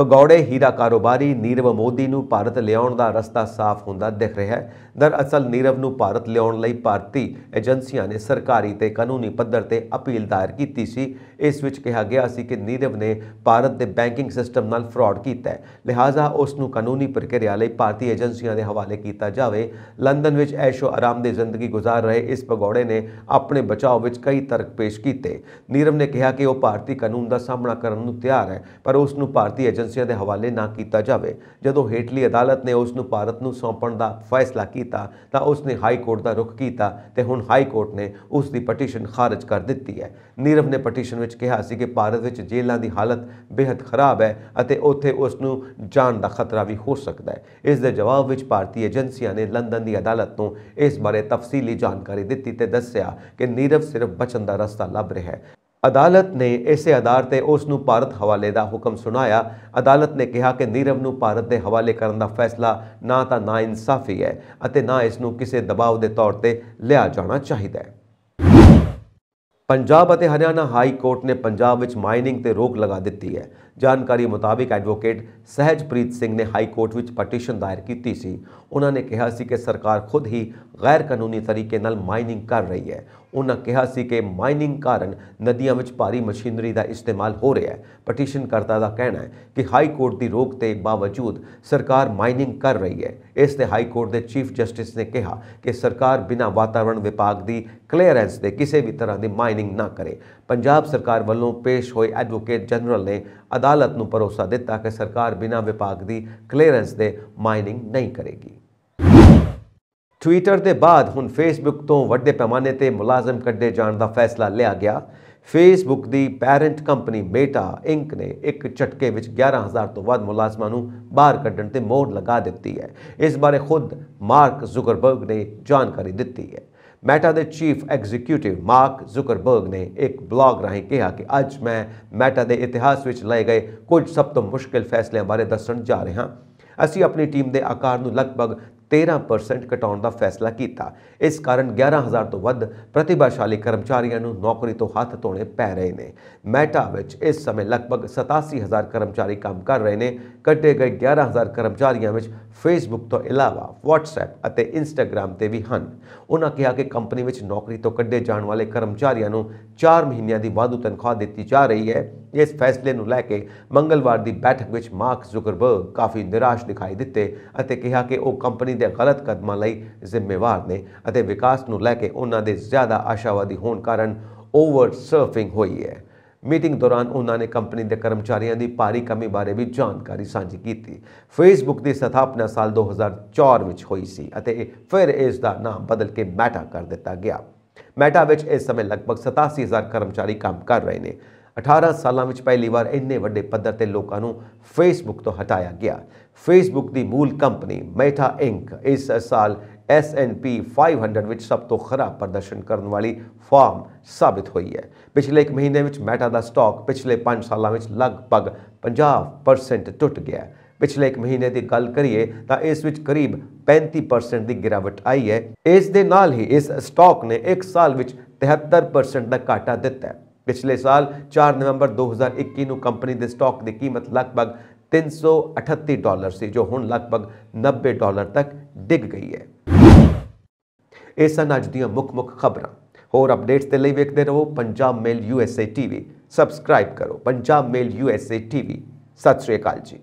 ਭਗੌੜੇ ਹੀਰਾ ਕਾਰੋਬਾਰੀ ਨੀਰਵ ਮੋਦੀ ਨੂੰ ਭਾਰਤ ਲਿਆਉਣ ਦਾ ਰਸਤਾ ਸਾਫ਼ ਹੁੰਦਾ ਦਿਖ ਰਿਹਾ ਹੈ। ਦਰਅਸਲ ਨੀਰਵ ਨੂੰ ਭਾਰਤ ਲਿਆਉਣ ਲਈ ਭਾਰਤੀ ਏਜੰਸੀਆਂ ਨੇ ਸਰਕਾਰੀ ਤੇ ਕਾਨੂੰਨੀ ਪੱਧਰ ਤੇ ਅਪੀਲ ਦਾਇਰ ਕੀਤੀ ਸੀ। ਇਸ ਵਿੱਚ ਕਿਹਾ ਗਿਆ ਸੀ ਕਿ ਨੀਰਵ ਨੇ ਭਾਰਤ ਦੇ ਬੈਂਕਿੰਗ ਸਿਸਟਮ ਨਾਲ ਫਰਾਡ ਕੀਤਾ ਹੈ, ਲਿਹਾਜ਼ਾ ਉਸ ਨੂੰ ਕਾਨੂੰਨੀ ਪ੍ਰਕਿਰਿਆ ਲਈ ਭਾਰਤੀ ਏਜੰਸੀਆਂ ਦੇ ਹਵਾਲੇ ਕੀਤਾ ਜਾਵੇ। ਲੰਡਨ ਵਿੱਚ ਐਸ਼ੋ ਆਰਾਮ ਦੀ ਜ਼ਿੰਦਗੀ ਗੁਜ਼ਾਰ ਰਹੇ ਇਸ ਭਗੌੜੇ ਨੇ ਆਪਣੇ ਬਚਾਓ ਵਿੱਚ ਕਈ ਤਰਕ ਪੇਸ਼ ਕੀਤੇ। ਨੀਰਵ ਨੇ ਕਿਹਾ ਕਿ ਉਹ ਭਾਰਤੀ ਕਾਨੂੰਨ ਦਾ ਸਾਹਮਣਾ ਕਰਨ ਨੂੰ ਤਿਆਰ ਹੈ, ਪਰ ਉਸ ਨੂੰ ਭਾਰਤੀ ਏਜੰਸੀਆਂ ਦੇ ਹਵਾਲੇ ਨਾ ਕੀਤਾ ਜਾਵੇ। ਜਦੋਂ ਹੇਠਲੀ ਅਦਾਲਤ ਨੇ ਉਸ ਨੂੰ ਭਾਰਤ ਨੂੰ ਸੌਂਪਣ ਦਾ ਫੈਸਲਾ ਕੀਤਾ ਤਾਂ ਉਸ ਨੇ ਹਾਈ ਕੋਰਟ ਦਾ ਰੁਖ ਕੀਤਾ ਤੇ ਹੁਣ ਹਾਈ ਕੋਰਟ ਨੇ ਉਸ ਦੀ ਪਟੀਸ਼ਨ ਖਾਰਜ ਕਰ ਦਿੱਤੀ ਹੈ। ਨੀਰਵ ਨੇ ਪਟੀਸ਼ਨ ਵਿੱਚ ਕਿਹਾ ਸੀ ਕਿ ਭਾਰਤ ਵਿੱਚ ਜੇਲ੍ਹਾਂ ਦੀ ਹਾਲਤ ਬੇहद ਖਰਾਬ ਹੈ ਅਤੇ ਉੱਥੇ ਉਸ ਨੂੰ ਜਾਨ ਦਾ ਖਤਰਾ ਵੀ ਹੋ ਸਕਦਾ ਹੈ। ਇਸ ਦੇ ਜਵਾਬ ਵਿੱਚ ਭਾਰਤੀ ਏਜੰਸੀਆਂ ਨੇ ਲੰਡਨ ਦੀ ਅਦਾਲਤ ਨੂੰ ਇਸ ਬਾਰੇ ਤਫਸੀਲੀ ਜਾਣਕਾਰੀ ਦਿੱਤੀ ਤੇ ਦੱਸਿਆ ਕਿ ਨੀਰਵ ਸਿਰਫ ਬਚਣ ਦਾ ਰਸਤਾ ਲੱਭ ਰਿਹਾ ਹੈ। ਅਦਾਲਤ ਨੇ ਇਸੇ ਆਧਾਰ ਤੇ ਉਸ ਨੂੰ ਭਾਰਤ ਹਵਾਲੇ ਦਾ ਹੁਕਮ ਸੁਣਾਇਆ। ਅਦਾਲਤ ਨੇ ਕਿਹਾ ਕਿ ਨੀਰਵ ਨੂੰ ਭਾਰਤ ਦੇ ਹਵਾਲੇ ਕਰਨ ਦਾ ਫੈਸਲਾ ਨਾ ਤਾਂ ਨਾਇਨਸਾਫੀ ਹੈ ਅਤੇ ਨਾ ਇਸ ਨੂੰ ਕਿਸੇ ਦਬਾਅ ਦੇ ਤੌਰ ਤੇ ਲਿਆ ਜਾਣਾ ਚਾਹੀਦਾ ਹੈ। पंजाब और हरियाणा हाई कोर्ट ने पंजाब विच माइनिंग ते रोक लगा दी है। जानकारी मुताबिक एडवोकेट सहजप्रीत सिंह ने हाई कोर्ट विच पटीशन दायर की सी। उन्होंने कहा सी कि सरकार खुद ही गैर कानूनी तरीके नाल माइनिंग कर रही है। उन्होंने कहा सी कि माइनिंग कारण नदियां विच भारी मशीनरी का इस्तेमाल हो रहा है। पटीशनकर्ता का कहना है कि हाई कोर्ट की रोक के बावजूद सरकार माइनिंग कर रही है। इससे हाई कोर्ट के चीफ जस्टिस ने कहा कि सरकार बिना वातावरण विभाग की क्लीयरेंस के किसी भी तरह की माइनिंग ना करे। पंजाब सरकार वालों पेश होए एडवोकेट जनरल ने अदालत को भरोसा दिता कि सरकार बिना विभाग की क्लीयरेंस के माइनिंग नहीं करेगी। ट्विटर के बाद हुण फेसबुक तो वड्डे पैमाने पर मुलाजम कड्ढे जाने का फैसला लिया गया। फेसबुक की पेरेंट कंपनी मेटा इंक ने एक झटके में 11,000 तो वध मुलाजमां नूं बाहर कड्ढण ते मोहर लगा दी है। इस बारे खुद मार्क जुकरबर्ग ने जानकारी दी है। मैटा के चीफ एग्जीक्यूटिव मार्क जुकरबर्ग ने एक ब्लॉग राਹੀਂ कहा कि अज मैं मैटा के इतिहास में लए गए कुछ सब तो मुश्किल फैसलों बारे दस्सण जा रहे हाँ। असीं अपनी टीम के आकार नूं लगभग 13% घटाउण का फैसला किया। इस कारण 11,000 तो वध प्रतिभाशाली कर्मचारियों को नौकरी तो हाथ धोने पै रहे हैं। मैटा विच इस समय लगभग 87,000 कर्मचारी काम कर रहे हैं। कटे गए 11,000 कर्मचारियों में फेसबुक तो इलावा व्हाट्सएप और इंस्टाग्राम से भी हैं। उन्होंने कहा कि कंपनी में नौकरी तो कड्ढे जाने वाले कर्मचारियों को 4 महीनों की वाधू तनख्वाह दी जा रही है। इस फैसले को लैके मंगलवार की बैठक में मार्क जुकरबर्ग काफ़ी निराश दिखाई दिते और कहा कि वह कंपनी के गलत कदमों लई जिम्मेवार ने और विकास को लैके उन्होंने ज़्यादा आशावादी होने कारण ओवर सर्फिंग हुई है। मीटिंग दौरान उन्होंने कंपनी के कर्मचारियों की भारी कमी बारे भी जानकारी साझी की थी। फेसबुक की स्थापना साल 2004 में हुई सी अते फिर इसका नाम बदल के मैटा कर दिता गया। मैटा विच इस समय लगभग 87,000 कर्मचारी काम कर रहे हैं। 18 सालों में पहली बार इन्ने वड्डे पद्धर ते लोगों को फेसबुक तो हटाया गया। फेसबुक की मूल कंपनी मेटा इंक इस साल S&P 500 में सब तो खराब प्रदर्शन करने वाली फर्म साबित हुई है। पिछले एक महीने में मैटा का स्टॉक पिछले 5 सालों में लगभग 50% टुट गया। पिछले एक महीने की गल करिए तो इस विच करीब 35% की गिरावट आई है। इस दे नाल ही इस स्टॉक ने एक साल में 73% का घाटा दिता है। पिछले साल 4 नवंबर 2021 को कंपनी के स्टॉक की कीमत लगभग $338 सी, जो हुण लगभग $90 तक डिग गई है। ਇਹ ਸਨ ਅੱਜ ਦੀਆਂ ਮੁੱਖ ਖਬਰਾਂ। ਹੋਰ ਅਪਡੇਟਸ ਦੇ ਲਈ ਵੇਖਦੇ ਰਹੋ ਪੰਜਾਬ ਮੇਲ USA TV। ਸਬਸਕ੍ਰਾਈਬ ਕਰੋ ਪੰਜਾਬ ਮੇਲ USA TV। ਸਤਿ ਸ਼੍ਰੀ ਅਕਾਲ ਜੀ।